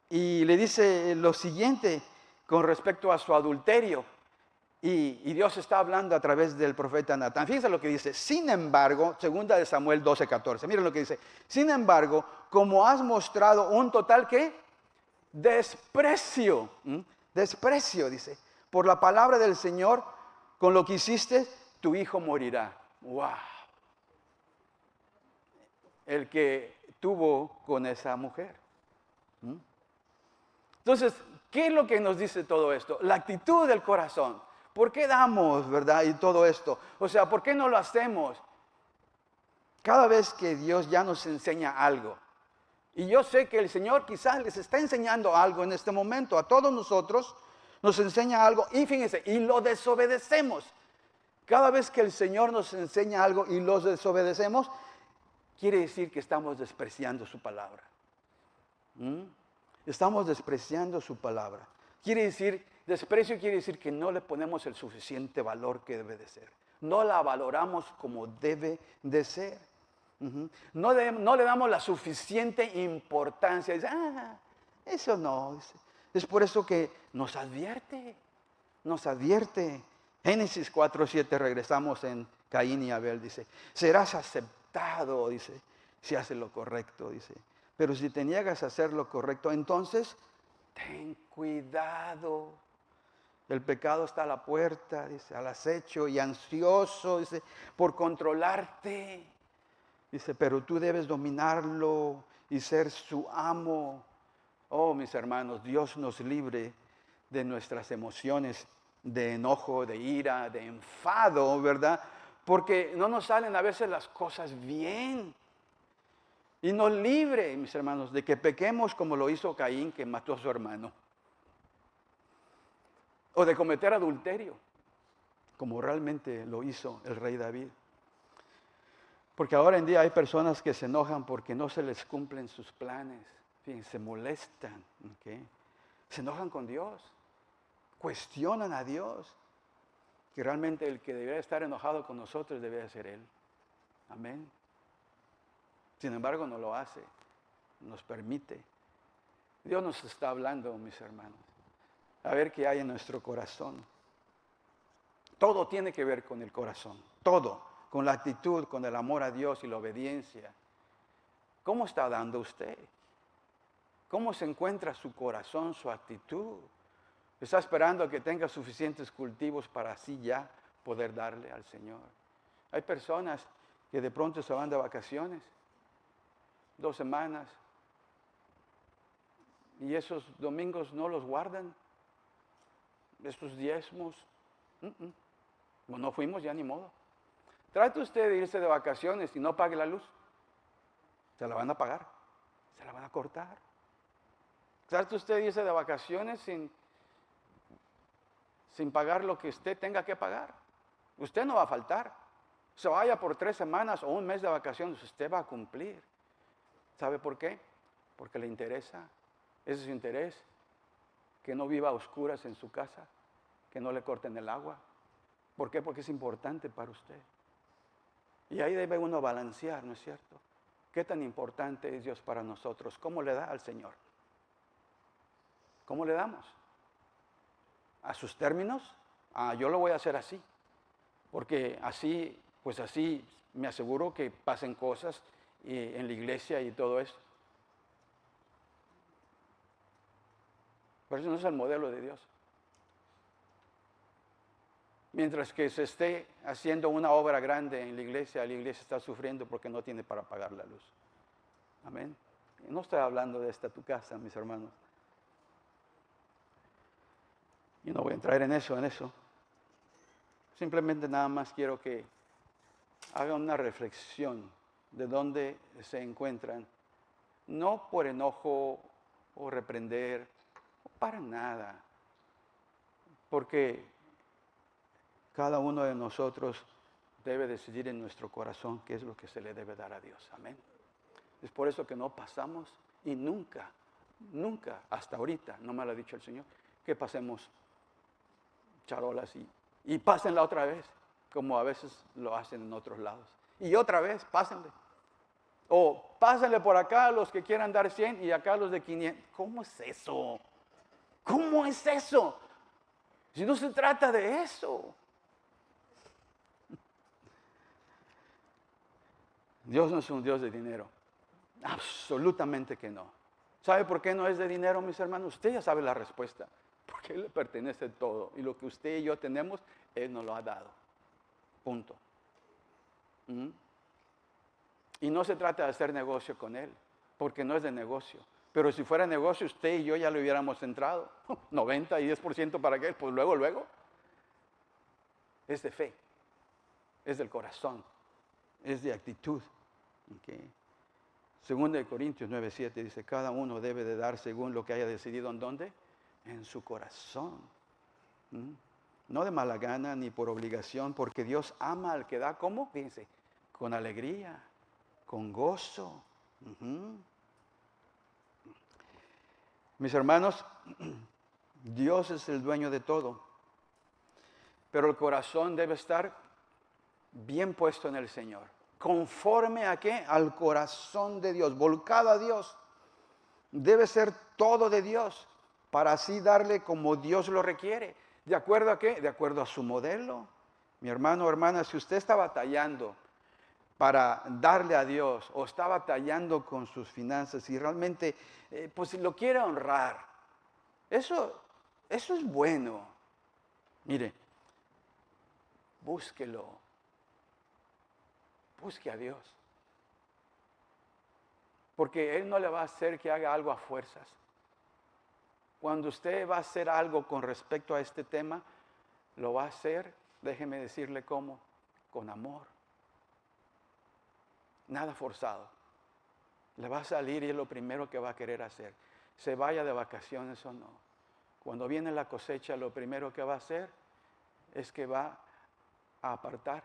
[SPEAKER 1] Y le dice lo siguiente con respecto a su adulterio. Y Dios está hablando a través del profeta Natán. Fíjense lo que dice. Sin embargo, 2 Samuel 12:14. Miren lo que dice. Sin embargo, como has mostrado un total, ¿qué? Desprecio. Desprecio, dice. Por la palabra del Señor, con lo que hiciste, tu hijo morirá. ¡Wow! El que tuvo con esa mujer. Entonces, ¿qué es lo que nos dice todo esto? La actitud del corazón. ¿Por qué damos, verdad? Y todo esto. O sea, ¿por qué no lo hacemos? Cada vez que Dios ya nos enseña algo. Y yo sé que el Señor quizás les está enseñando algo en este momento. A todos nosotros nos enseña algo. Y fíjense, y lo desobedecemos. Cada vez que el Señor nos enseña algo y lo desobedecemos, quiere decir que estamos despreciando su palabra. Estamos despreciando su palabra. Desprecio quiere decir que no le ponemos el suficiente valor que debe de ser. No la valoramos como debe de ser. No le damos la suficiente importancia. Dice, eso no. Es por eso que nos advierte. Génesis 4:7, regresamos en Caín y Abel, dice, serás aceptado, dice, si haces lo correcto, dice. Pero si te niegas a hacer lo correcto, entonces ten cuidado. El pecado está a la puerta, dice, al acecho y ansioso, dice, por controlarte. Dice, pero tú debes dominarlo y ser su amo. Oh, mis hermanos, Dios nos libre de nuestras emociones de enojo, de ira, de enfado, ¿verdad? Porque no nos salen a veces las cosas bien. Y nos libre, mis hermanos, de que pequemos como lo hizo Caín, que mató a su hermano. O de cometer adulterio, como realmente lo hizo el rey David. Porque ahora en día hay personas que se enojan porque no se les cumplen sus planes. Fíjense, se molestan, ¿okay? Se enojan con Dios, cuestionan a Dios. Que realmente el que debería estar enojado con nosotros debería ser Él. Amén. Sin embargo, no lo hace, nos permite. Dios nos está hablando, mis hermanos. A ver qué hay en nuestro corazón. Todo tiene que ver con el corazón, todo, con la actitud, con el amor a Dios y la obediencia. ¿Cómo está dando usted? ¿Cómo se encuentra su corazón, su actitud? ¿Está esperando a que tenga suficientes cultivos para así ya poder darle al Señor? Hay personas que de pronto se van de vacaciones, 2 semanas, y esos domingos no los guardan, esos diezmos. Pues no fuimos, ya ni modo. Trate usted de irse de vacaciones y no pague la luz. Se la van a pagar, se la van a cortar. Trate usted de irse de vacaciones sin pagar lo que usted tenga que pagar. Usted no va a faltar, Se vaya por 3 semanas o un mes de vacaciones, usted va a cumplir. ¿Sabe por qué? Porque le interesa. Ese es su interés. Que no viva a oscuras en su casa, que no le corten el agua. ¿Por qué? Porque es importante para usted. Y ahí debe uno balancear, ¿no es cierto? ¿Qué tan importante es Dios para nosotros? ¿Cómo le da al Señor? ¿Cómo le damos? ¿A sus términos? Yo lo voy a hacer así. Porque así, pues así me aseguro que pasen cosas en la iglesia y todo eso. Pero eso no es el modelo de Dios. Mientras que se esté haciendo una obra grande en la iglesia está sufriendo porque no tiene para pagar la luz. Amén. Y no estoy hablando de esta tu casa, mis hermanos. Y no voy a entrar en eso. Simplemente nada más quiero que hagan una reflexión de dónde se encuentran. No por enojo o reprender, para nada. Porque cada uno de nosotros debe decidir en nuestro corazón qué es lo que se le debe dar a Dios. Amén. Es por eso que no pasamos y nunca, hasta ahorita, no me lo ha dicho el Señor, que pasemos charolas y pásenla otra vez, como a veces lo hacen en otros lados. Y otra vez, pásenle. O pásenle por acá a los que quieran dar 100 y acá a los de 500. ¿Cómo es eso? ¿Cómo es eso? Si no se trata de eso. Dios no es un Dios de dinero. Absolutamente que no. ¿Sabe por qué no es de dinero, mis hermanos? Usted ya sabe la respuesta. Porque Él le pertenece todo. Y lo que usted y yo tenemos, Él nos lo ha dado. Punto. Y no se trata de hacer negocio con Él, porque no es de negocio. Pero si fuera negocio, usted y yo ya lo hubiéramos entrado. 90 y 10% para qué, pues luego. Es de fe. Es del corazón. Es de actitud. Okay. Segunda de Corintios 9:7 dice, cada uno debe de dar según lo que haya decidido. ¿En dónde? En su corazón. No de mala gana ni por obligación, porque Dios ama al que da, ¿cómo? Fíjense, con alegría, con gozo. Mis hermanos, Dios es el dueño de todo, pero el corazón debe estar bien puesto en el Señor. ¿Conforme a qué? Al corazón de Dios, volcado a Dios. Debe ser todo de Dios, para así darle como Dios lo requiere. ¿De acuerdo a qué? De acuerdo a su modelo. Mi hermano o hermana, si usted está batallando para darle a Dios o está batallando con sus finanzas y realmente pues si lo quiere honrar, eso es bueno. Mire, búsquelo. Busque a Dios. Porque Él no le va a hacer que haga algo a fuerzas. Cuando usted va a hacer algo con respecto a este tema, lo va a hacer, déjeme decirle cómo, con amor. Nada forzado. Le va a salir y es lo primero que va a querer hacer. Se vaya de vacaciones o no. Cuando viene la cosecha, lo primero que va a hacer es que va a apartar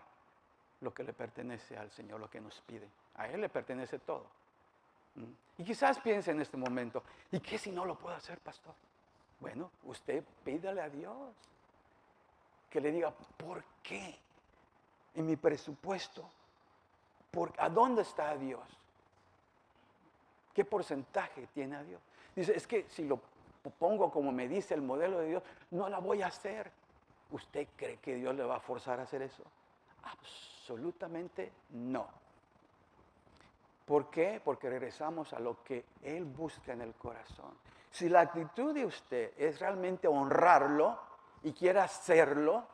[SPEAKER 1] lo que le pertenece al Señor, lo que nos pide. A Él le pertenece todo. Y quizás piense en este momento, ¿y qué si no lo puedo hacer, pastor? Bueno, usted pídale a Dios que le diga, ¿por qué? En mi presupuesto, ¿a dónde está Dios? ¿Qué porcentaje tiene a Dios? Dice, es que si lo pongo como me dice el modelo de Dios, no la voy a hacer. ¿Usted cree que Dios le va a forzar a hacer eso? Absolutamente no. ¿Por qué? Porque regresamos a lo que Él busca en el corazón. Si la actitud de usted es realmente honrarlo y quiere hacerlo,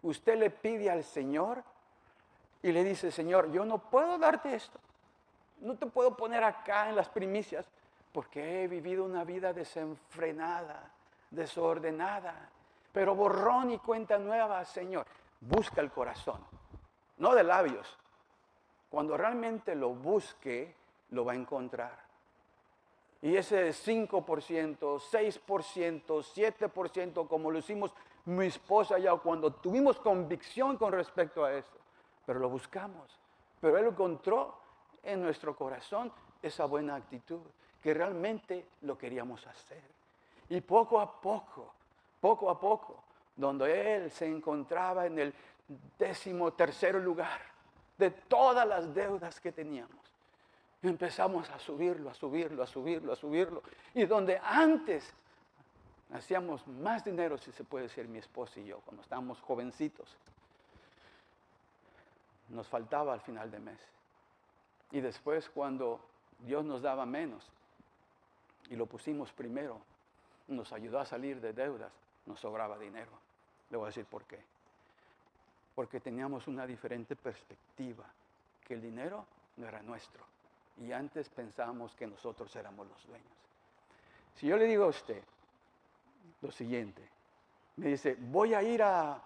[SPEAKER 1] usted le pide al Señor y le dice, Señor, yo no puedo darte esto. No te puedo poner acá en las primicias porque he vivido una vida desenfrenada, desordenada, pero borrón y cuenta nueva, Señor. Busca el corazón, no de labios. Cuando realmente lo busque, lo va a encontrar. Y ese 5%, 6%, 7%, como lo hicimos mi esposa y yo, cuando tuvimos convicción con respecto a eso, pero lo buscamos. Pero Él encontró en nuestro corazón esa buena actitud, que realmente lo queríamos hacer. Y poco a poco, donde Él se encontraba en el 13º lugar de todas las deudas que teníamos, empezamos a subirlo. Y donde antes hacíamos más dinero, si se puede decir, mi esposa y yo, cuando estábamos jovencitos, nos faltaba al final de mes. Y después, cuando Dios nos daba menos y lo pusimos primero, nos ayudó a salir de deudas, nos sobraba dinero. Le voy a decir por qué. Porque teníamos una diferente perspectiva, que el dinero no era nuestro. Y antes pensábamos que nosotros éramos los dueños. Si yo le digo a usted lo siguiente, me dice, voy a ir a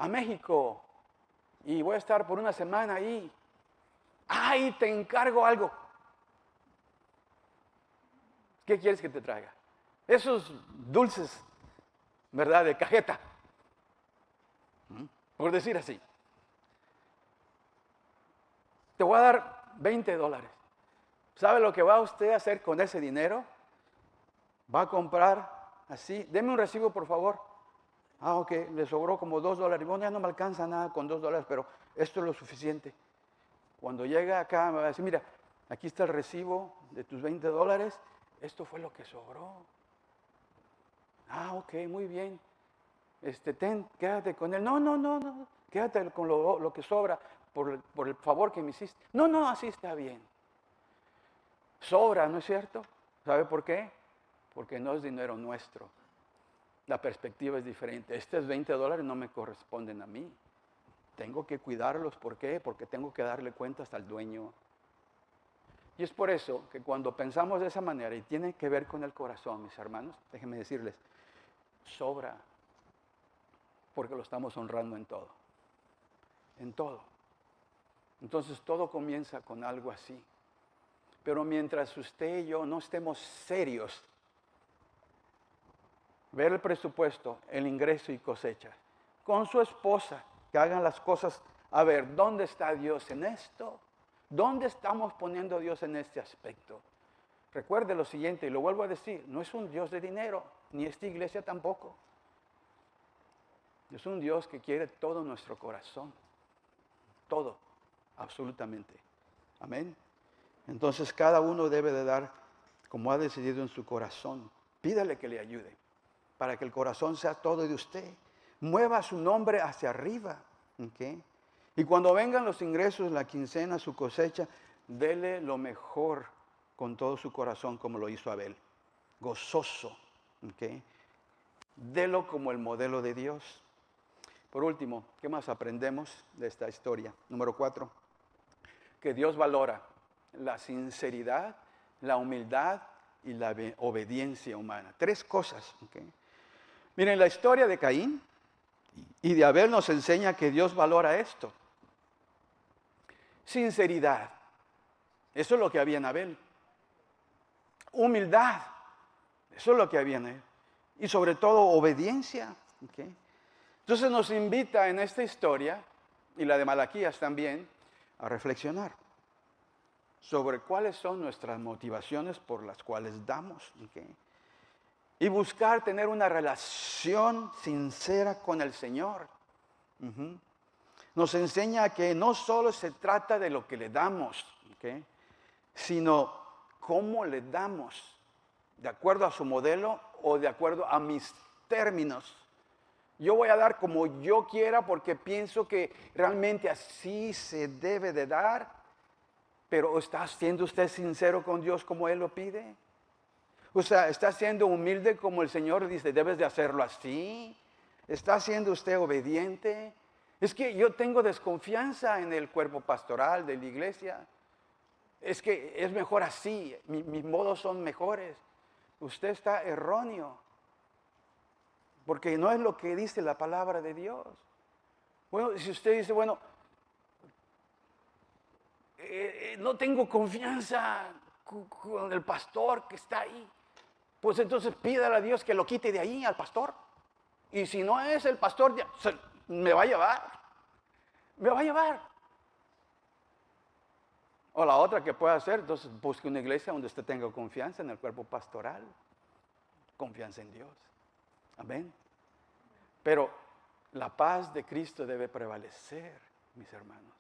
[SPEAKER 1] México y voy a estar por una semana ahí. ¡Ay, te encargo algo! ¿Qué quieres que te traiga? Esos dulces, ¿verdad? De cajeta. Por decir así. Te voy a dar $20. ¿Sabe lo que va usted a hacer con ese dinero? Va a comprar así. Deme un recibo, por favor. Ah, ok, le sobró como $2. Bueno, ya no me alcanza nada con $2, pero esto es lo suficiente. Cuando llega acá me va a decir, mira, aquí está el recibo de tus $20. Esto fue lo que sobró. Ah, ok, muy bien. Quédate con él. No. Quédate con lo que sobra por el favor que me hiciste. No, así está bien. Sobra, ¿no es cierto? ¿Sabe por qué? Porque no es dinero nuestro. La perspectiva es diferente. Estos $20 no me corresponden a mí. Tengo que cuidarlos. ¿Por qué? Porque tengo que darle cuentas al dueño. Y es por eso que cuando pensamos de esa manera, y tiene que ver con el corazón, mis hermanos, déjenme decirles, sobra. Porque lo estamos honrando en todo. En todo. Entonces todo comienza con algo así. Pero mientras usted y yo no estemos serios, ver el presupuesto, el ingreso y cosecha, con su esposa, que hagan las cosas, a ver, ¿dónde está Dios en esto? ¿Dónde estamos poniendo a Dios en este aspecto? Recuerde lo siguiente, y lo vuelvo a decir, no es un Dios de dinero, ni esta iglesia tampoco. Es un Dios que quiere todo nuestro corazón. Todo, absolutamente. Amén. Entonces cada uno debe de dar como ha decidido en su corazón. Pídale que le ayude para que el corazón sea todo de usted. Mueva su nombre hacia arriba. ¿Okay? Y cuando vengan los ingresos, la quincena, su cosecha, dele lo mejor con todo su corazón como lo hizo Abel. Gozoso. ¿Okay? Delo como el modelo de Dios. Por último, ¿qué más aprendemos de esta historia? Número 4, que Dios valora la sinceridad, la humildad y la obediencia humana. 3 cosas. ¿Okay? Miren, la historia de Caín y de Abel nos enseña que Dios valora esto. Sinceridad. Eso es lo que había en Abel. Humildad. Eso es lo que había en él. Y sobre todo obediencia. ¿Okay? Entonces nos invita en esta historia, y la de Malaquías también, a reflexionar sobre cuáles son nuestras motivaciones por las cuales damos. ¿Okay? Y buscar tener una relación sincera con el Señor. Nos enseña que no solo se trata de lo que le damos, ¿okay? Sino cómo le damos, de acuerdo a su modelo o de acuerdo a mis términos. Yo voy a dar como yo quiera porque pienso que realmente así se debe de dar. Pero ¿está siendo usted sincero con Dios como Él lo pide? O sea, ¿está siendo humilde como el Señor dice, debes de hacerlo así? ¿Está siendo usted obediente? Es que yo tengo desconfianza en el cuerpo pastoral de la iglesia. Es que es mejor así, mis modos son mejores. Usted está erróneo. Porque no es lo que dice la palabra de Dios. Bueno, si usted dice, bueno, no tengo confianza con el pastor que está ahí, pues entonces pídale a Dios que lo quite de ahí al pastor. Y si no es el pastor, me va a llevar. me va a llevar. O la otra que puede hacer, entonces busque una iglesia donde usted tenga confianza en el cuerpo pastoral, confianza en Dios. Amén. Pero la paz de Cristo debe prevalecer, mis hermanos.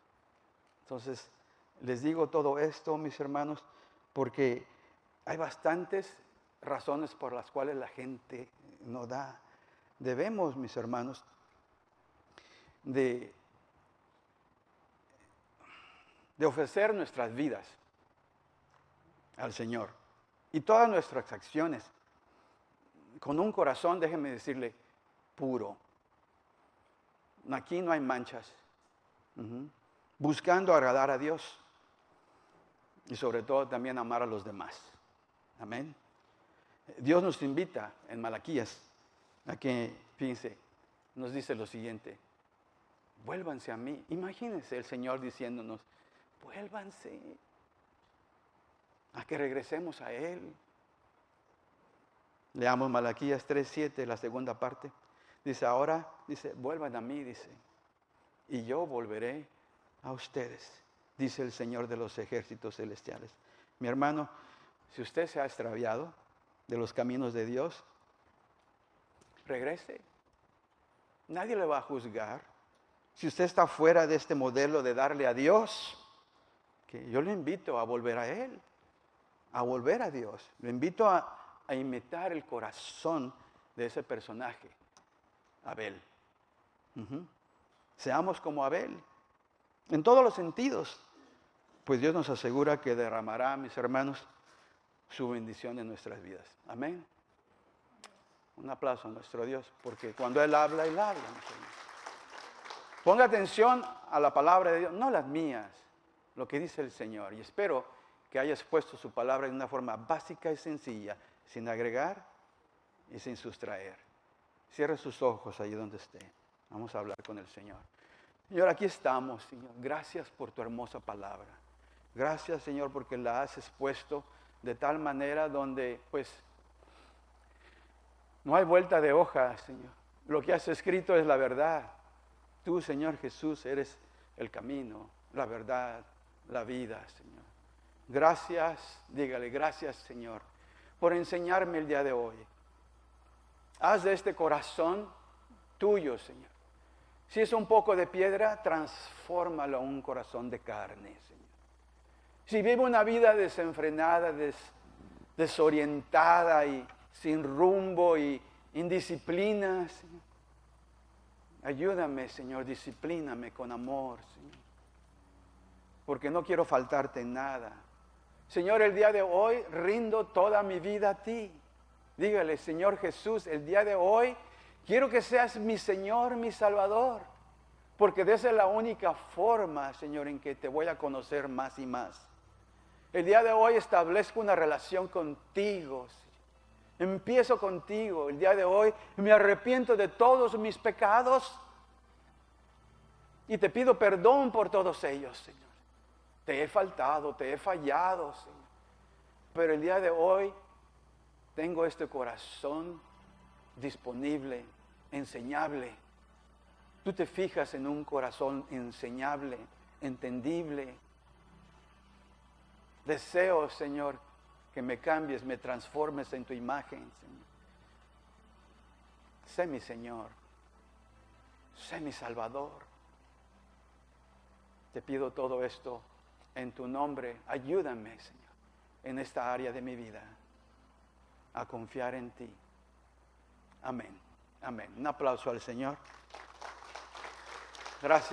[SPEAKER 1] Entonces, les digo todo esto, mis hermanos, porque hay bastantes razones por las cuales la gente no da. Debemos, mis hermanos, de ofrecer nuestras vidas al Señor y todas nuestras acciones con un corazón, déjenme decirle, puro. Aquí no hay manchas. Buscando agradar a Dios y sobre todo también amar a los demás. Amén. Dios nos invita en Malaquías a que, fíjense, nos dice lo siguiente: vuélvanse a mí. Imagínense el Señor diciéndonos, vuélvanse, a que regresemos a Él. Leamos Malaquías 3:7, la segunda parte. Dice, ahora, dice, vuelvan a mí, dice, y yo volveré a ustedes, dice el Señor de los ejércitos celestiales. Mi hermano, si usted se ha extraviado de los caminos de Dios, regrese. Nadie le va a juzgar. Si usted está fuera de este modelo de darle a Dios, que yo le invito a volver a Él, a volver a Dios. Le invito a imitar el corazón de ese personaje, Abel. Seamos como Abel, en todos los sentidos. Pues Dios nos asegura que derramará, mis hermanos, su bendición en nuestras vidas. Amén. Un aplauso a nuestro Dios, porque cuando Él habla, mis hermanos. Ponga atención a la palabra de Dios, no las mías, lo que dice el Señor. Y espero que haya expuesto su palabra de una forma básica y sencilla, sin agregar y sin sustraer. Cierre sus ojos allí donde esté. Vamos a hablar con el Señor. Señor, aquí estamos, Señor. Gracias por tu hermosa palabra. Gracias, Señor, porque la has expuesto de tal manera donde, pues, no hay vuelta de hoja, Señor. Lo que has escrito es la verdad. Tú, Señor Jesús, eres el camino, la verdad, la vida, Señor. Gracias, dígale, gracias, Señor, por enseñarme el día de hoy. Haz de este corazón tuyo, Señor. Si es un poco de piedra, transfórmalo a un corazón de carne, Señor. Si vive una vida desenfrenada, desorientada y sin rumbo y indisciplina, Señor, ayúdame, Señor, disciplíname con amor, Señor, porque no quiero faltarte en nada. Señor, el día de hoy rindo toda mi vida a ti. Dígale, Señor Jesús, el día de hoy quiero que seas mi Señor, mi Salvador, porque de esa es la única forma, Señor, en que te voy a conocer más y más. El día de hoy establezco una relación contigo, Señor. Empiezo contigo. El día de hoy me arrepiento de todos mis pecados y te pido perdón por todos ellos, Señor. Te he faltado, te he fallado, Señor. Pero el día de hoy tengo este corazón disponible, enseñable. Tú te fijas en un corazón enseñable, entendible. Deseo, Señor, que me cambies, me transformes en tu imagen, Señor. Sé mi Señor, sé mi Salvador. Te pido todo esto en tu nombre. Ayúdame, Señor, en esta área de mi vida, a confiar en ti. Amén, amén. Un aplauso al Señor. Gracias.